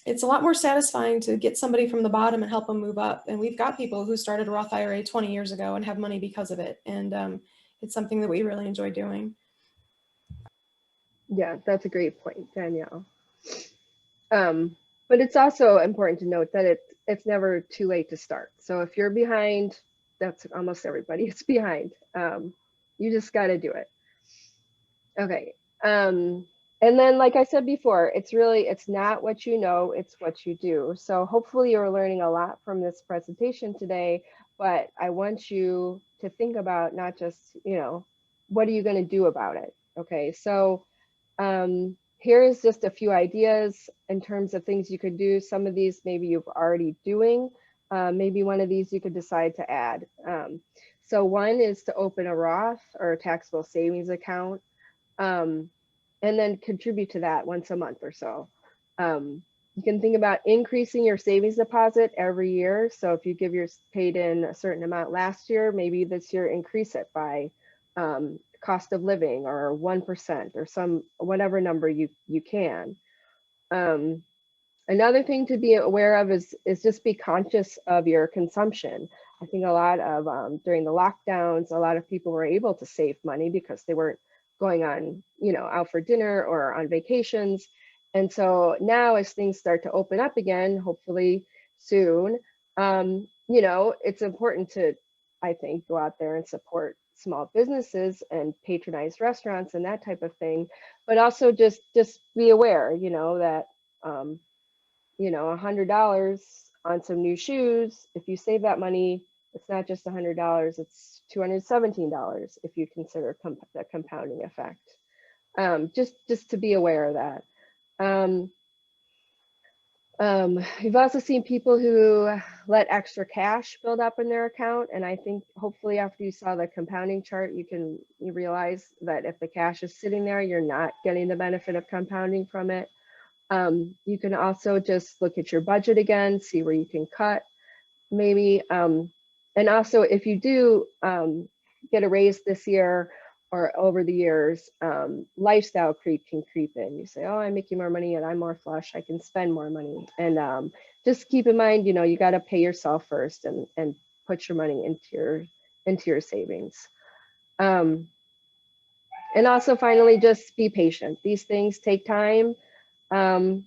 [SPEAKER 1] it's a lot more satisfying to get somebody from the bottom and help them move up. And we've got people who started a Roth IRA 20 years ago and have money because of it. And it's something that we really enjoy doing.
[SPEAKER 4] Yeah, that's a great point, Danielle. But it's also important to note that it's never too late to start. So if you're behind, that's almost everybody is behind. You just got to do it. Okay. And then, like I said before, it's not what you know, it's what you do. So hopefully you're learning a lot from this presentation today, but I want you to think about not just, what are you going to do about it? Okay. So here's just a few ideas in terms of things you could do. Some of these maybe you're already doing. Maybe one of these you could decide to add. So one is to open a Roth or a taxable savings account. And then contribute to that once a month or so. You can think about increasing your savings deposit every year. So if you paid in a certain amount last year, maybe this year increase it by cost of living or 1% or whatever number you can. Another thing to be aware of is just be conscious of your consumption. I think a lot of during the lockdowns, a lot of people were able to save money because they weren't going on, out for dinner or on vacations. And so now as things start to open up again, hopefully soon, it's important to, I think, go out there and support small businesses and patronize restaurants and that type of thing, but also just be aware, that, $100 on some new shoes, if you save that money, it's not just $100, it's $217 if you consider the compounding effect. Just to be aware of that. We've also seen people who let extra cash build up in their account. And I think hopefully after you saw the compounding chart, you realize that if the cash is sitting there, you're not getting the benefit of compounding from it. You can also just look at your budget again, see where you can cut maybe. And also if you do get a raise this year or over the years, lifestyle creep can creep in. You say, oh, I'm making more money and I'm more flush, I can spend more money. And just keep in mind, you got to pay yourself first and put your money into your savings. And also finally, just be patient. These things take time, and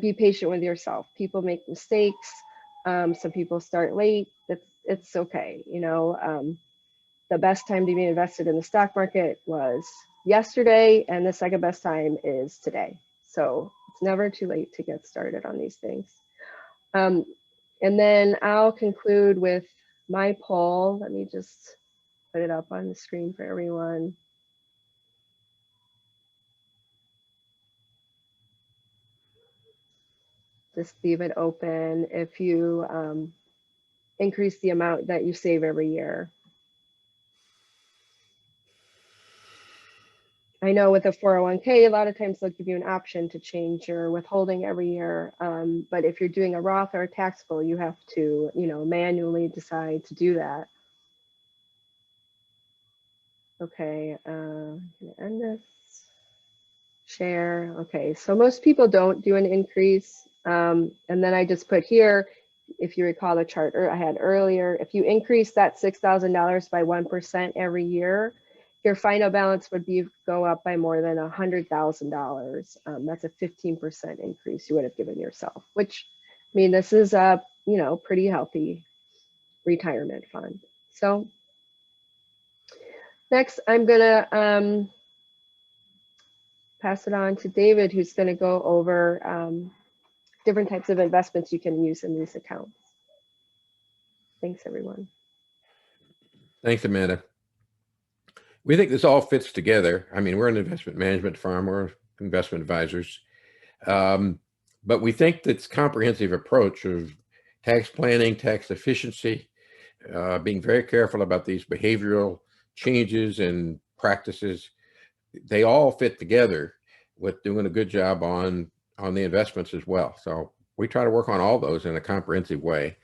[SPEAKER 4] be patient with yourself. People make mistakes. Some people start late. It's okay. The best time to be invested in the stock market was yesterday, and the second best time is today. So it's never too late to get started on these things. And then I'll conclude with my poll. Let me just put it up on the screen for everyone. Just leave it open if you increase the amount that you save every year. I know with a 401k, a lot of times they'll give you an option to change your withholding every year. But if you're doing a Roth or a taxable, you have to, manually decide to do that. Okay, I'm gonna end this. Share. Okay, so most people don't do an increase. And then I just put here, if you recall the chart I had earlier, if you increase that $6,000 by 1% every year, your final balance would go up by more than $100,000. That's a 15% increase you would have given yourself, which, I mean, this is a, pretty healthy retirement fund. So next, I'm gonna pass it on to David, who's gonna go over different types of investments you can use in these accounts. Thanks, everyone.
[SPEAKER 3] Thanks, Amanda. We think this all fits together. I mean, we're an investment management firm, we're investment advisors. But we think this comprehensive approach of tax planning, tax efficiency, being very careful about these behavioral changes and practices, they all fit together with doing a good job on the investments as well. So we try to work on all those in a comprehensive way.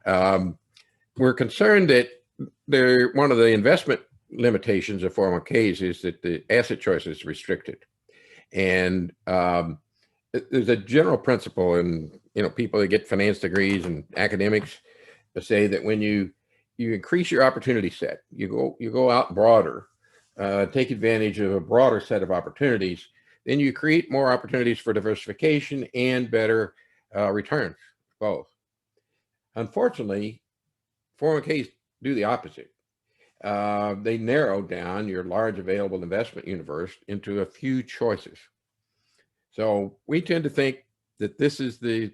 [SPEAKER 3] We're concerned that one of the investment limitations of 401ks is that the asset choice is restricted. And there's a general principle in, people that get finance degrees and academics to say that when you increase your opportunity set, you go out broader, take advantage of a broader set of opportunities, then you create more opportunities for diversification and better returns, both. Unfortunately, 401ks do the opposite. They narrow down your large available investment universe into a few choices. So we tend to think that this is the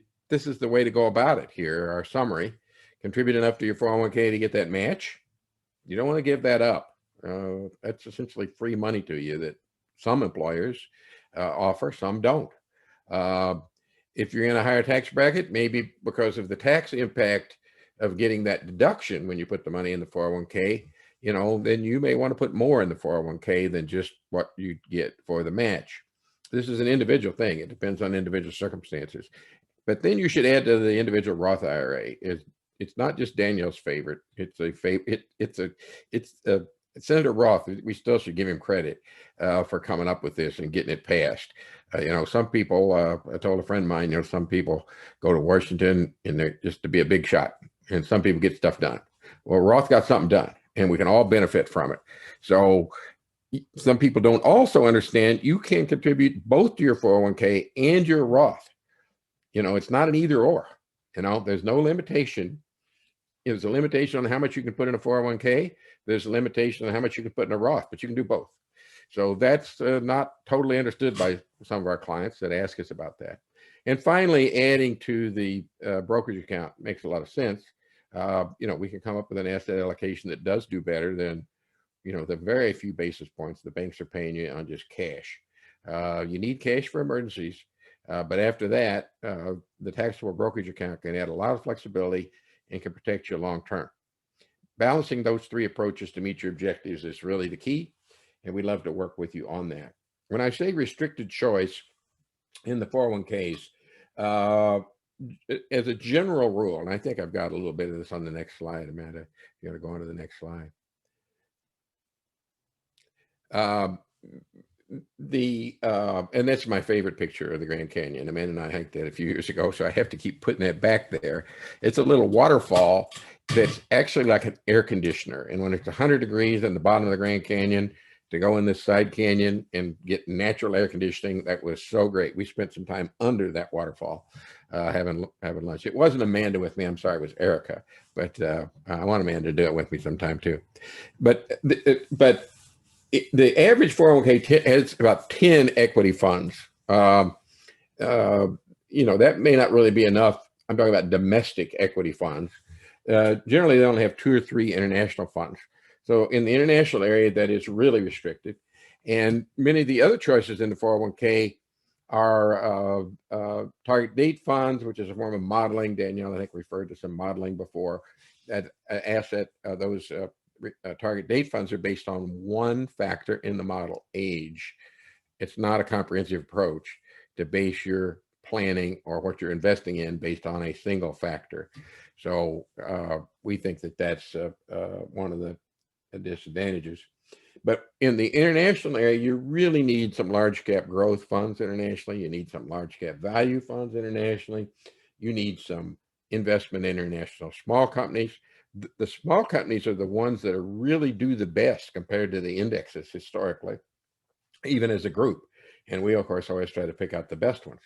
[SPEAKER 3] way to go about it here. Our summary: contribute enough to your 401k to get that match. You don't want to give that up. That's essentially free money to you that some employers offer, some don't. If you're in a higher tax bracket, maybe because of the tax impact of getting that deduction when you put the money in the 401k, then you may want to put more in the 401k than just what you get for the match. This is an individual thing. It depends on individual circumstances. But then you should add to the individual Roth IRA. It's not just Danielle's favorite. It's a favorite. It's Senator Roth. We still should give him credit for coming up with this and getting it passed. Some people. I told a friend of mine. Some people go to Washington and they're just to be a big shot, and some people get stuff done. Well, Roth got something done, and we can all benefit from it. So some people don't also understand you can contribute both to your 401k and your Roth. It's not an either or. There's no limitation. There's a limitation on how much you can put in a 401k. There's a limitation on how much you can put in a Roth, but you can do both. So that's not totally understood by some of our clients that ask us about that. And finally, adding to the brokerage account makes a lot of sense. We can come up with an asset allocation that does do better than, the very few basis points the banks are paying you on just cash. You need cash for emergencies. But after that, the taxable brokerage account can add a lot of flexibility and can protect you long term. Balancing those three approaches to meet your objectives is really the key, and we'd love to work with you on that. When I say restricted choice in the 401ks, as a general rule, and I think I've got a little bit of this on the next slide, Amanda, you got to go on to the next slide. And that's my favorite picture of the Grand Canyon. Amanda and I hiked that a few years ago, so I have to keep putting that back there. It's a little waterfall that's actually like an air conditioner. And when it's 100 degrees in the bottom of the Grand Canyon, to go in this side canyon and get natural air conditioning, that was so great. We spent some time under that waterfall having lunch. It wasn't Amanda with me. I'm sorry, it was Erica. But I want Amanda to do it with me sometime too. But the average 401k has about 10 equity funds. That may not really be enough. I'm talking about domestic equity funds. Generally, they only have 2 or 3 international funds. So in the international area, that is really restricted. And many of the other choices in the 401k are target date funds, which is a form of modeling. Danielle, I think, referred to some modeling before. That those target date funds are based on one factor in the model, age. It's not a comprehensive approach to base your planning or what you're investing in based on a single factor. So we think that that's one of the disadvantages. But in the international area, you really need some large cap growth funds internationally. You need some large cap value funds internationally. You need some investment in international small companies. The small companies are the ones that really do the best compared to the indexes historically, even as a group. And we, of course, always try to pick out the best ones.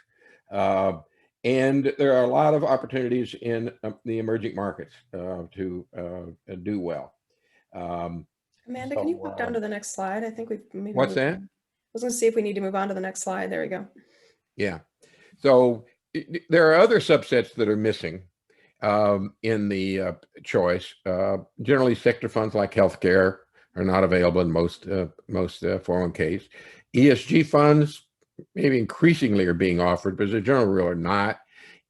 [SPEAKER 3] And there are a lot of opportunities in the emerging markets to do well.
[SPEAKER 1] Amanda, can you move down to the next slide? I think we've maybe.
[SPEAKER 3] What's that?
[SPEAKER 1] I was going to see if we need to move on to the next slide. There we go.
[SPEAKER 3] Yeah. So there are other subsets that are missing in the choice. Generally, sector funds like healthcare are not available in most 401ks. ESG funds maybe increasingly are being offered, but as a general rule are not.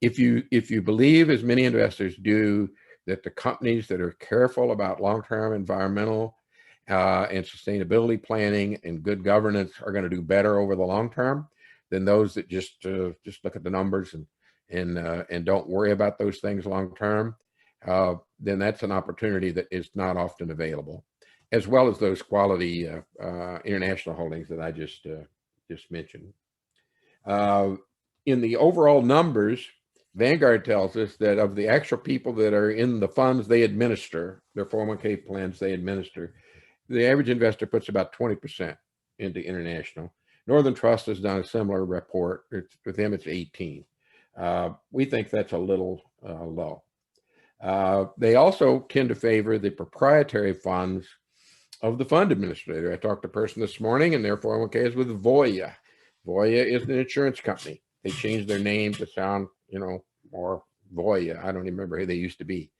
[SPEAKER 3] If you believe, as many investors do, that the companies that are careful about long-term environmental and sustainability planning and good governance are going to do better over the long term than those that just look at the numbers and don't worry about those things long term, then that's an opportunity that is not often available, as well as those quality international holdings that I just mentioned. In the overall numbers, Vanguard tells us that of the actual people that are in the funds they administer, their 401k plans they administer, the average investor puts about 20% into international. Northern Trust has done a similar report. With them, it's 18. We think that's a little low. They also tend to favor the proprietary funds of the fund administrator. I talked to a person this morning, and their 401k is with Voya. Voya is an insurance company. They changed their name to sound, more Voya. I don't even remember who they used to be.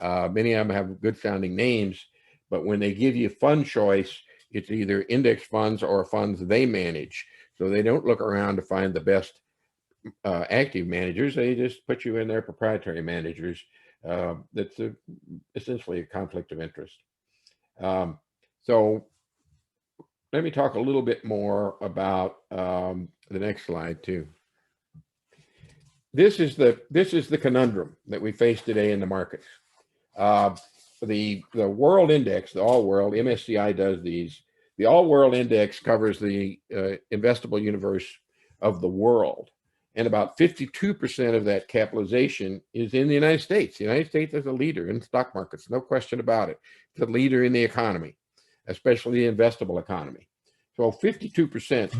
[SPEAKER 3] Many of them have good sounding names, but when they give you fund choice, it's either index funds or funds they manage. So they don't look around to find the best active managers. They just put you in their proprietary managers. That's essentially a conflict of interest. So let me talk a little bit more about the next slide too. This is the conundrum that we face today in the markets. The world index, the all world, MSCI does these. The all world index covers the investable universe of the world. And about 52% of that capitalization is in the United States. The United States is a leader in stock markets, no question about it. It's a leader in the economy, especially the investable economy. So 52%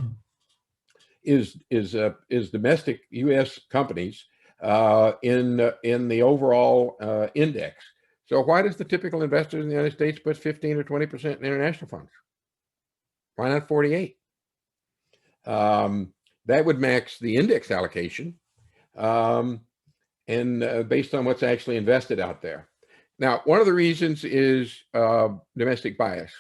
[SPEAKER 3] is domestic U.S. companies in the overall index. So why does the typical investor in the United States put 15 or 20% in international funds? Why not 48? That would max the index allocation, and based on what's actually invested out there. Now, one of the reasons is domestic bias.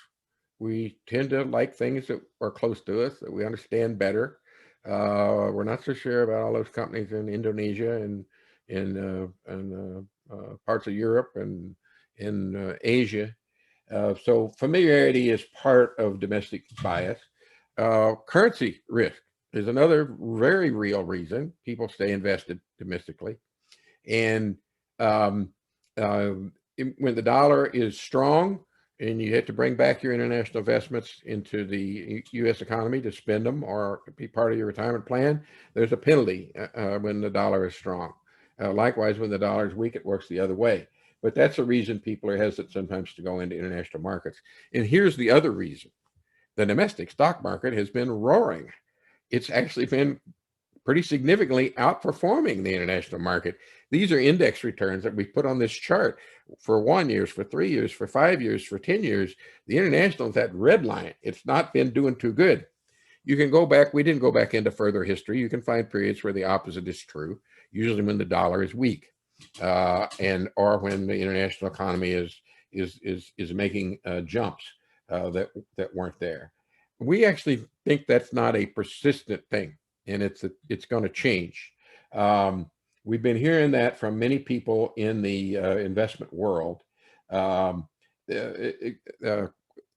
[SPEAKER 3] We tend to like things that are close to us, that we understand better. We're not so sure about all those companies in Indonesia and in parts of Europe and in Asia. So familiarity is part of domestic bias. Currency risk is another very real reason people stay invested domestically. And when the dollar is strong and you have to bring back your international investments into the U.S. economy to spend them or be part of your retirement plan, there's a penalty when the dollar is strong. Likewise, when the dollar is weak, it works the other way. But that's the reason people are hesitant sometimes to go into international markets. And here's the other reason. The domestic stock market has been roaring. It's actually been pretty significantly outperforming the international market. These are index returns that we put on this chart for 1 year, for 3 years, for 5 years, for 10 years. The international is that red line. It's not been doing too good. You can go back. We didn't go back into further history. You can find periods where the opposite is true, usually when the dollar is weak, or when the international economy is making jumps that weren't there. We actually think that's not a persistent thing, and it's going to change. We've been hearing that from many people in the investment world.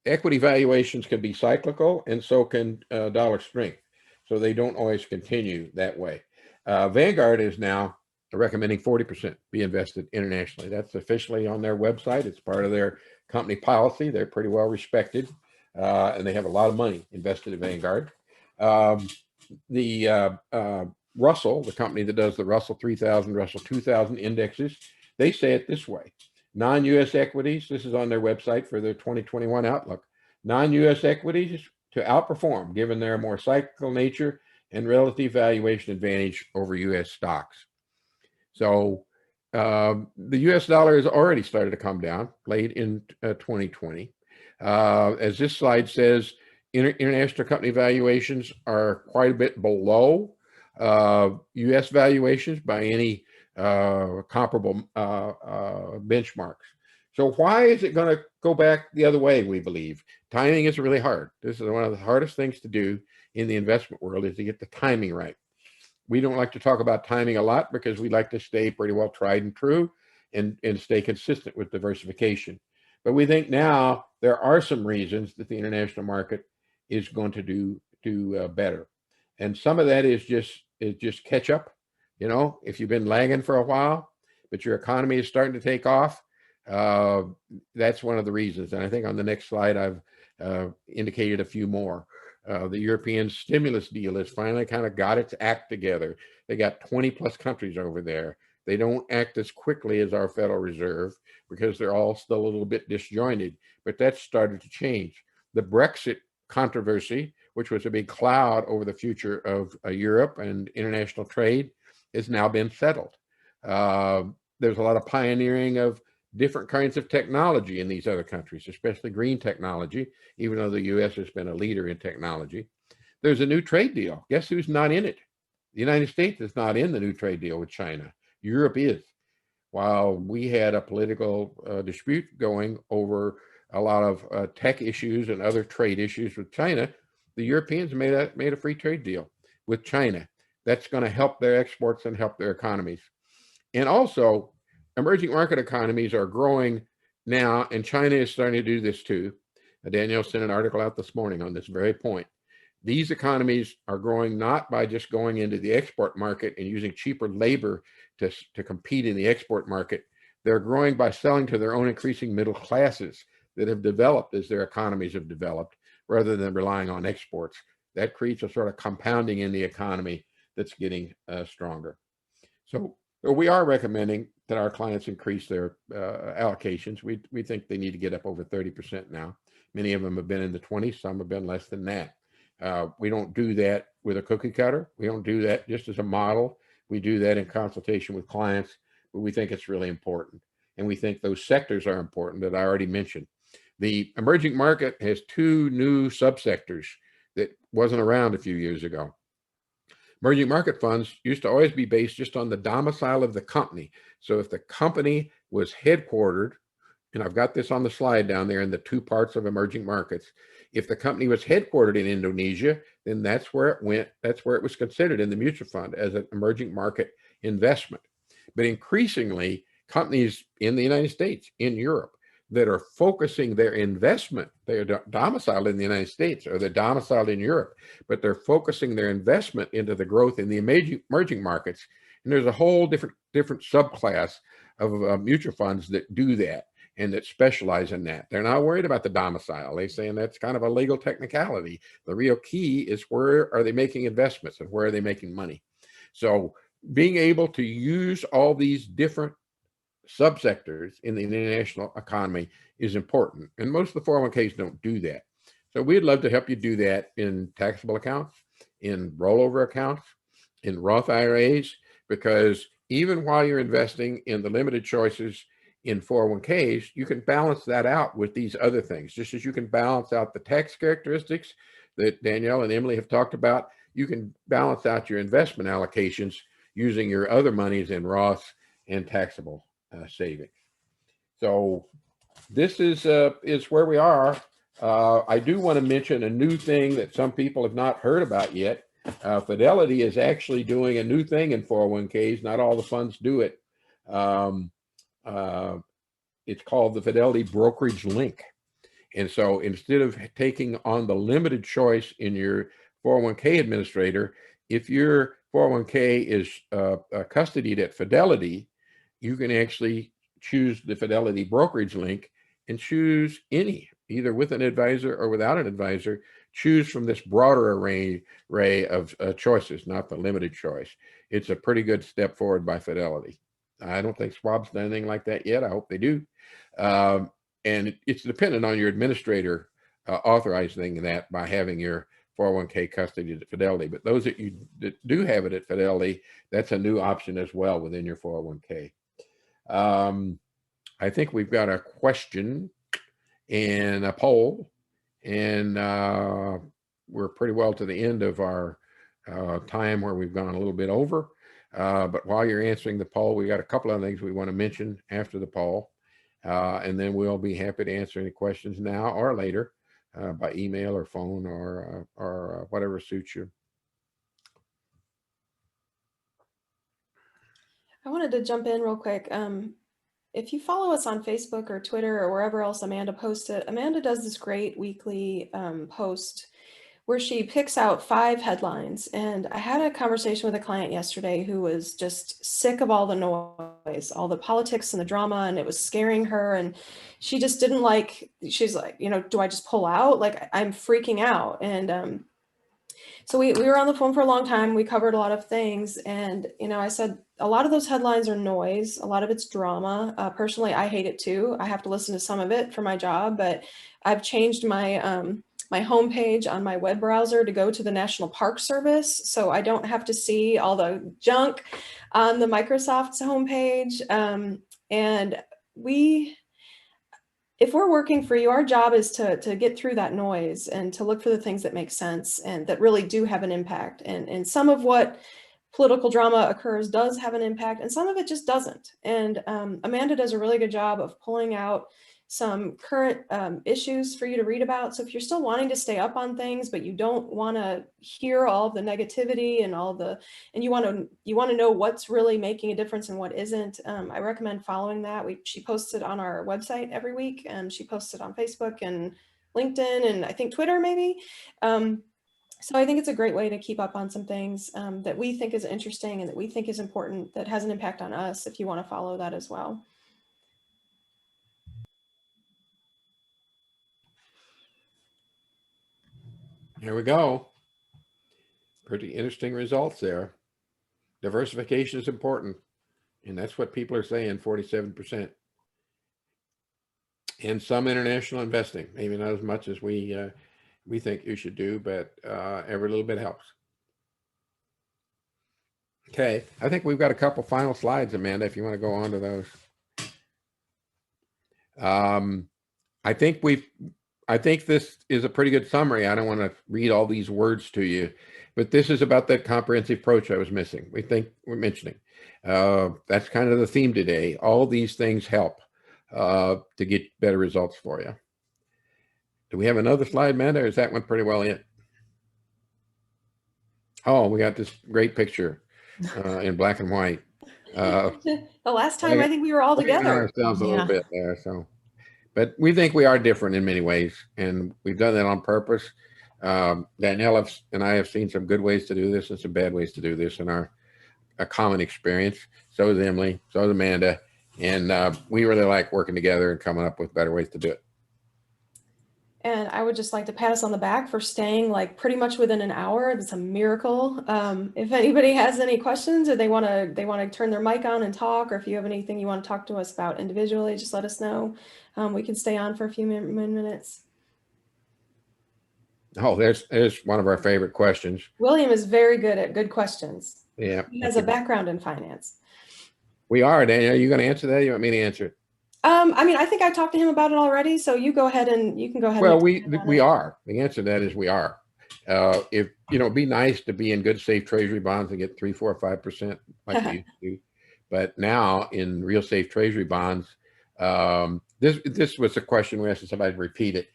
[SPEAKER 3] Equity valuations can be cyclical, and so can dollar strength. So they don't always continue that way. Vanguard is now recommending 40% be invested internationally. That's officially on their website. It's part of their company policy. They're pretty well respected, and they have a lot of money invested in Vanguard. Russell, the company that does the Russell 3000, Russell 2000 indexes, they say it this way. Non-U.S. equities, this is on their website for their 2021 outlook. Non-U.S. equities to outperform given their more cyclical nature and relative valuation advantage over U.S. stocks. So the U.S. dollar has already started to come down late in 2020. As this slide says, international company valuations are quite a bit below U.S. valuations by any comparable benchmarks. So why is it going to go back the other way, we believe? Timing is really hard. This is one of the hardest things to do in the investment world, is to get the timing right. We don't like to talk about timing a lot because we like to stay pretty well tried and true and stay consistent with diversification. But we think now there are some reasons that the international market is going to do better. And some of that is just catch up. You know, if you've been lagging for a while, but your economy is starting to take off, that's one of the reasons. And I think on the next slide, I've indicated a few more. The European stimulus deal has finally kind of got its act together. They got 20 plus countries over there. They don't act as quickly as our Federal Reserve because they're all still a little bit disjointed, but that's started to change. The Brexit controversy which was a big cloud over the future of Europe and international trade, has now been settled. There's a lot of pioneering of different kinds of technology in these other countries, especially green technology, even though the U.S. has been a leader in technology. There's a new trade deal. Guess who's not in it? The United States is not in the new trade deal with China. Europe is. While we had a political dispute going over a lot of tech issues and other trade issues with China, the Europeans made a free trade deal with China. That's going to help their exports and help their economies. And also, emerging market economies are growing now, and China is starting to do this too. Danielle sent an article out this morning on this very point. These economies are growing not by just going into the export market and using cheaper labor to compete in the export market. They're growing by selling to their own increasing middle classes that have developed as their economies have developed, rather than relying on exports. That creates a sort of compounding in the economy that's getting stronger. So we are recommending that our clients increase their allocations. We think they need to get up over 30% now. Many of them have been in the 20s, some have been less than that. We don't do that with a cookie cutter. We don't do that just as a model. We do that in consultation with clients, but we think it's really important. And we think those sectors are important that I already mentioned. The emerging market has two new subsectors that wasn't around a few years ago. Emerging market funds used to always be based just on the domicile of the company. So if the company was headquartered, and I've got this on the slide down there in the two parts of emerging markets, if the company was headquartered in Indonesia, then that's where it went. That's where it was considered in the mutual fund as an emerging market investment. But increasingly, companies in the United States, in Europe, that are focusing their investment, they're domiciled in the United States or they're domiciled in Europe, but they're focusing their investment into the growth in the emerging markets. And there's a whole different subclass of mutual funds that do that and that specialize in that. They're not worried about the domicile. They're saying that's kind of a legal technicality. The real key is where are they making investments and where are they making money? So being able to use all these different subsectors in the international economy is important. And most of the 401ks don't do that. So we'd love to help you do that in taxable accounts, in rollover accounts, in Roth IRAs, because even while you're investing in the limited choices in 401ks, you can balance that out with these other things. Just as you can balance out the tax characteristics that Danielle and Emily have talked about, you can balance out your investment allocations using your other monies in Roth and taxable savings. So this is where we are. I do want to mention a new thing that some people have not heard about yet. Fidelity is actually doing a new thing in 401ks. Not all the funds do it. It's called the Fidelity Brokerage Link. And so instead of taking on the limited choice in your 401k administrator, if your 401k is custodied at Fidelity, you can actually choose the Fidelity Brokerage Link and choose any, either with an advisor or without an advisor, choose from this broader array of choices, not the limited choice. It's a pretty good step forward by Fidelity. I don't think Schwab's done anything like that yet. I hope they do. And it's dependent on your administrator authorizing that by having your 401k custody at Fidelity. But those that do have it at Fidelity, that's a new option as well within your 401k. I think we've got a question and a poll, and we're pretty well to the end of our time where we've gone a little bit over. But while you're answering the poll, we got a couple of things we want to mention after the poll, and then we'll be happy to answer any questions now or later by email or phone or whatever suits you.
[SPEAKER 1] I wanted to jump in real quick. If you follow us on Facebook or Twitter or wherever else Amanda posts it, Amanda does this great weekly post where she picks out 5 headlines. And I had a conversation with a client yesterday who was just sick of all the noise, all the politics and the drama, and it was scaring her. And she just didn't like, she's like, do I just pull out? Like, I'm freaking out. And so we were on the phone for a long time. We covered a lot of things. And, I said, a lot of those headlines are noise. A lot of it's drama. Personally, I hate it too. I have to listen to some of it for my job, but I've changed my my homepage on my web browser to go to the National Park Service, so I don't have to see all the junk on the Microsoft's homepage. And if we're working for you, our job is to get through that noise and to look for the things that make sense and that really do have an impact. And some of what political drama occurs does have an impact, and some of it just doesn't. And Amanda does a really good job of pulling out some current issues for you to read about. So if you're still wanting to stay up on things, but you don't want to hear all the negativity and and you want to know what's really making a difference and what isn't, I recommend following that. She posts it on our website every week, and she posts it on Facebook and LinkedIn and I think Twitter maybe. So I think it's a great way to keep up on some things that we think is interesting and that we think is important, that has an impact on us, if you want to follow that as well.
[SPEAKER 3] Here we go. Pretty interesting results there. Diversification is important, and that's what people are saying, 47%. And some international investing, maybe not as much as we think you should do, but every little bit helps. Okay, I think we've got a couple final slides, Amanda, if you want to go on to those. I think this is a pretty good summary. I don't want to read all these words to you, but this is about that comprehensive approach I was we're mentioning. That's kind of the theme today. All these things help to get better results for you. Do we have another slide, Amanda, or is that one pretty well in? Oh, we got this great picture in black and white.
[SPEAKER 1] The last time I think we were all together.
[SPEAKER 3] Ourselves a little bit there, so. But we think we are different in many ways, and we've done that on purpose. Danielle and I have seen some good ways to do this and some bad ways to do this in our common experience. So is Emily, so is Amanda, and we really like working together and coming up with better ways to do it.
[SPEAKER 1] And I would just like to pat us on the back for staying like pretty much within an hour. That's a miracle. If anybody has any questions or they want to turn their mic on and talk, or if you have anything you want to talk to us about individually, just let us know. We can stay on for a few minutes.
[SPEAKER 3] Oh, there's one of our favorite questions.
[SPEAKER 1] William is very good at good questions.
[SPEAKER 3] Yeah.
[SPEAKER 1] He has a background in finance.
[SPEAKER 3] We are, Danielle. Are you going to answer that? You want me to answer it?
[SPEAKER 1] I mean, I think I talked to him about it already, so you go ahead and you can go ahead.
[SPEAKER 3] Well, we are. The answer to that is we are. If it'd be nice to be in good, safe treasury bonds and get 3, 4, 5% like we used to. But now in real safe treasury bonds, this was a question we asked somebody to repeat it.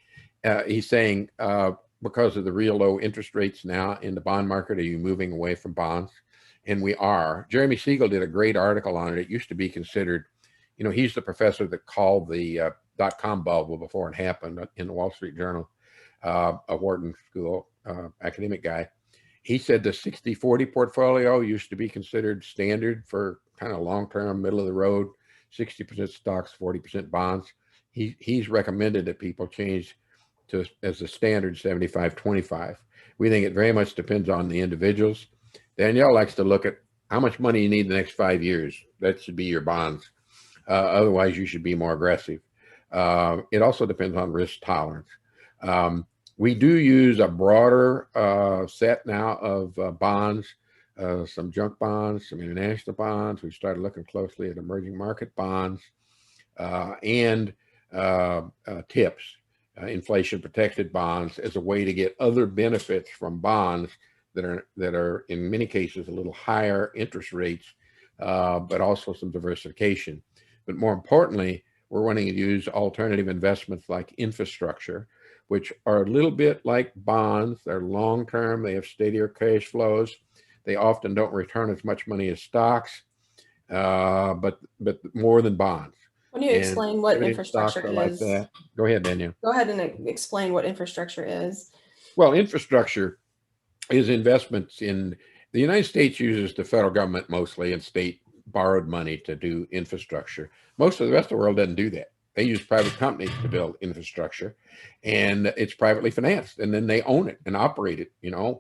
[SPEAKER 3] He's saying because of the real low interest rates now in the bond market, are you moving away from bonds? And we are. Jeremy Siegel did a great article on it. It used to be considered. He's the professor that called the dot-com bubble before it happened in the Wall Street Journal, a Wharton School academic guy. He said the 60-40 portfolio used to be considered standard for kind of long-term, middle of the road, 60% stocks, 40% bonds. He's recommended that people change to as a standard 75-25. We think it very much depends on the individuals. Danielle likes to look at how much money you need in the next 5 years. That should be your bonds. Otherwise, you should be more aggressive. It also depends on risk tolerance. We do use a broader set now of bonds, some junk bonds, some international bonds. We started looking closely at emerging market bonds and TIPS, inflation protected bonds, as a way to get other benefits from bonds that are in many cases a little higher interest rates, but also some diversification. But more importantly, we're wanting to use alternative investments like infrastructure, which are a little bit like bonds. They're long-term, they have steadier cash flows. They often don't return as much money as stocks, but more than bonds.
[SPEAKER 1] When you explain what infrastructure is,
[SPEAKER 3] like that. Go ahead, Danielle.
[SPEAKER 1] Go ahead and explain what infrastructure is.
[SPEAKER 3] Well, infrastructure is investments in the United States uses the federal government mostly and state borrowed money to do infrastructure. Most of the rest of the world doesn't do that. They use private companies to build infrastructure, and it's privately financed, and then they own it and operate it. The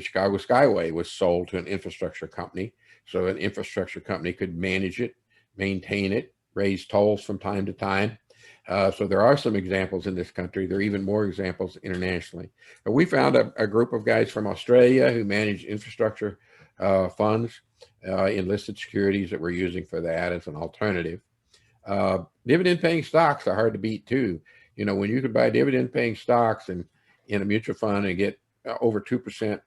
[SPEAKER 3] Chicago Skyway was sold to an infrastructure company, so an infrastructure company could manage it, maintain it, raise tolls from time to time. So there are some examples in this country. There are even more examples internationally. But we found a group of guys from Australia who manage infrastructure funds in listed securities that we're using for that as an alternative. Dividend paying stocks are hard to beat too. You know, when you could buy dividend paying stocks and in a mutual fund and get over 2%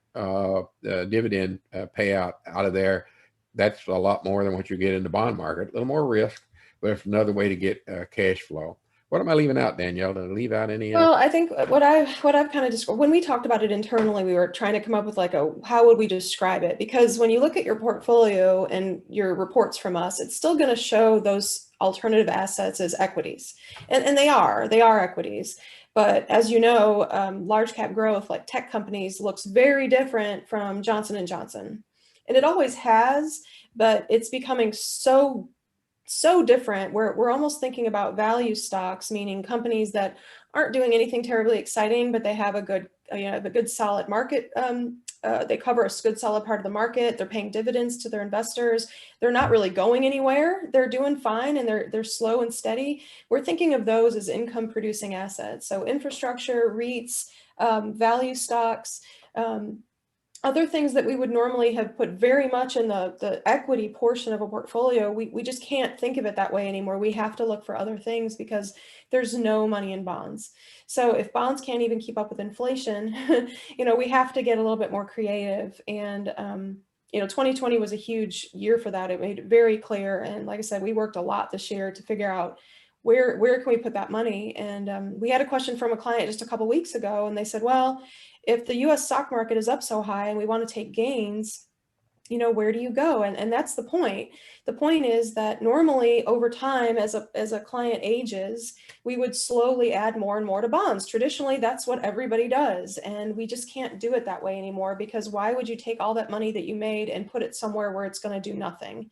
[SPEAKER 3] dividend payout out of there, that's a lot more than what you get in the bond market. A little more risk, but it's another way to get cash flow. What am I leaving out, Danielle? Did I leave out any?
[SPEAKER 1] Well, I think what I've kind of described, when we talked about it internally, we were trying to come up with like how would we describe it? Because when you look at your portfolio and your reports from us, it's still going to show those alternative assets as equities. And they are equities. But as you know, large cap growth like tech companies looks very different from Johnson & Johnson. And it always has, but it's becoming so different. We're almost thinking about value stocks, meaning companies that aren't doing anything terribly exciting, but they have a good solid market. They cover a good solid part of the market. They're paying dividends to their investors. They're not really going anywhere. They're doing fine, and they're slow and steady. We're thinking of those as income producing assets. So infrastructure, REITs, value stocks. Other things that we would normally have put very much in the equity portion of a portfolio, we just can't think of it that way anymore. We have to look for other things because there's no money in bonds. So if bonds can't even keep up with inflation, we have to get a little bit more creative. And 2020 was a huge year for that. It made it very clear. And like I said, we worked a lot this year to figure out where can we put that money. And we had a question from a client just a couple of weeks ago, and they said, well, if the US stock market is up so high and we want to take gains, where do you go? And that's the point. The point is that normally over time, as a client ages, we would slowly add more and more to bonds. Traditionally, that's what everybody does. And we just can't do it that way anymore, because why would you take all that money that you made and put it somewhere where it's going to do nothing?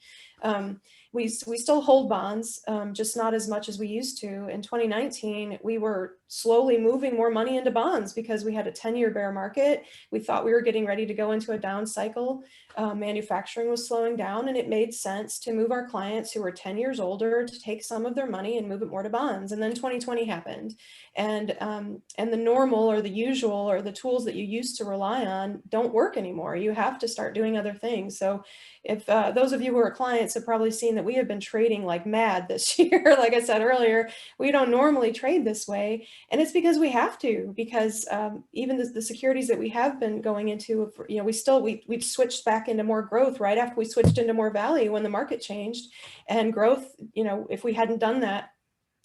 [SPEAKER 1] We still hold bonds, just not as much as we used to. In 2019, we were slowly moving more money into bonds because we had a 10-year bear market. We thought we were getting ready to go into a down cycle. Manufacturing was slowing down, and it made sense to move our clients who were 10 years older to take some of their money and move it more to bonds. And then 2020 happened, and the normal or the usual or the tools that you used to rely on don't work anymore. You have to start doing other things. So if those of you who are clients have probably seen that we have been trading like mad this year. Like I said earlier, we don't normally trade this way. And it's because we have to, because even the securities that we have been going into, we've switched back into more growth right after we switched into more value when the market changed. And growth, if we hadn't done that,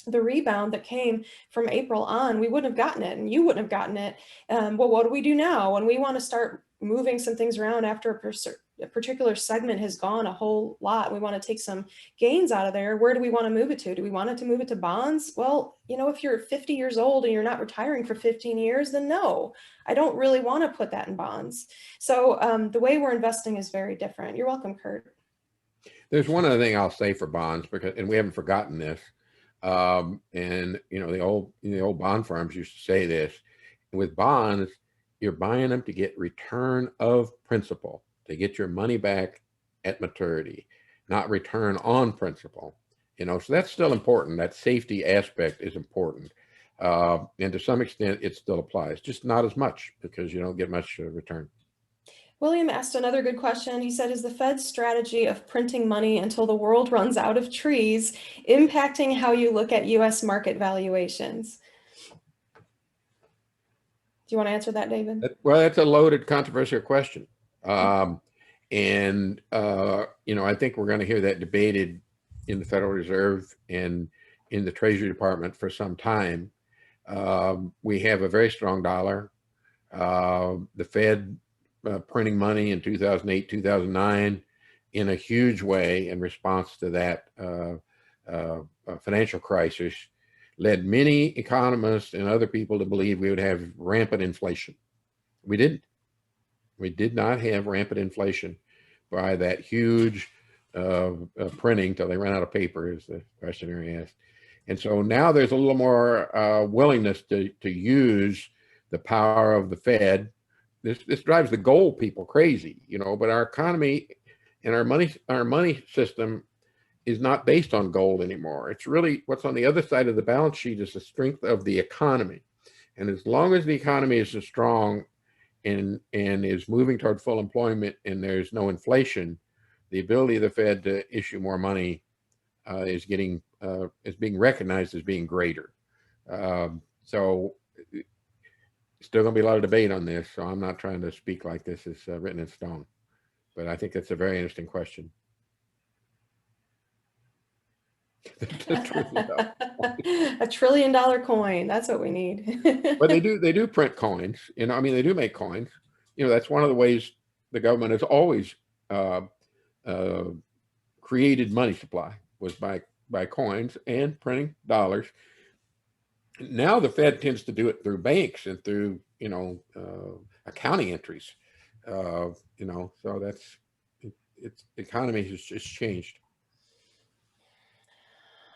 [SPEAKER 1] the rebound that came from April on, we wouldn't have gotten it, and you wouldn't have gotten it. Well, what do we do now when we want to start moving some things around after a particular segment has gone a whole lot? We want to take some gains out of there. Where do we want to move it to? Do we want it to move it to bonds? Well, if you're 50 years old and you're not retiring for 15 years, then no, I don't really want to put that in bonds. So the way we're investing is very different. You're welcome, Kurt.
[SPEAKER 3] There's one other thing I'll say for bonds, and we haven't forgotten this. The old bond firms used to say this: with bonds, you're buying them to get return of principal, to get your money back at maturity, not return on principal. So that's still important. That safety aspect is important. And to some extent, it still applies, just not as much, because you don't get much return.
[SPEAKER 1] William asked another good question. He said, is the Fed's strategy of printing money until the world runs out of trees impacting how you look at US market valuations? Do you want to answer that, David?
[SPEAKER 3] Well, that's a loaded, controversial question. I think we're going to hear that debated in the Federal Reserve and in the Treasury Department for some time. We have a very strong dollar. The Fed printing money in 2008, 2009 in a huge way in response to that financial crisis led many economists and other people to believe we would have rampant inflation. We didn't. We did not have rampant inflation by that huge printing till they ran out of paper, as the questionnaire asked. And so now there's a little more willingness to use the power of the Fed. This drives the gold people crazy, but our economy and our money system is not based on gold anymore. It's really what's on the other side of the balance sheet is the strength of the economy. And as long as the economy is strong and is moving toward full employment and there's no inflation, the ability of the Fed to issue more money is being recognized as being greater. So still going to be a lot of debate on this. So I'm not trying to speak like this is written in stone, but I think it's a very interesting question.
[SPEAKER 1] $1 trillion coin. That's what we need.
[SPEAKER 3] But they do print coins. You know, I mean, they do make coins. You know, that's one of the ways the government has always created money supply was by coins and printing dollars. Now the Fed tends to do it through banks and through, you know, accounting entries. You know, so that's it's the economy has just changed.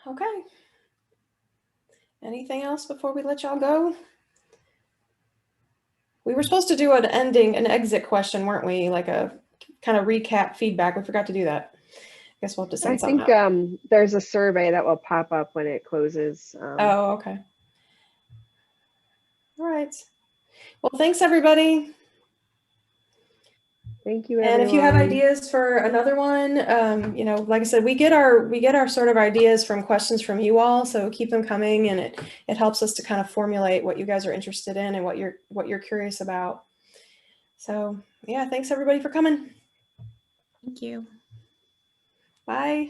[SPEAKER 1] Okay. Anything else before we let y'all go? We were supposed to do an exit question, weren't we? Like a kind of recap feedback. We forgot to do that. I guess we'll have to send something out.
[SPEAKER 4] There's a survey that will pop up when it closes.
[SPEAKER 1] Oh, okay. All right. Well, thanks everybody.
[SPEAKER 4] Thank you, everyone.
[SPEAKER 1] And if you have ideas for another one, you know, like I said, we get our sort of ideas from questions from you all, so keep them coming, and it helps us to kind of formulate what you guys are interested in and what you're curious about. So yeah, thanks everybody for coming.
[SPEAKER 2] Thank you.
[SPEAKER 1] Bye.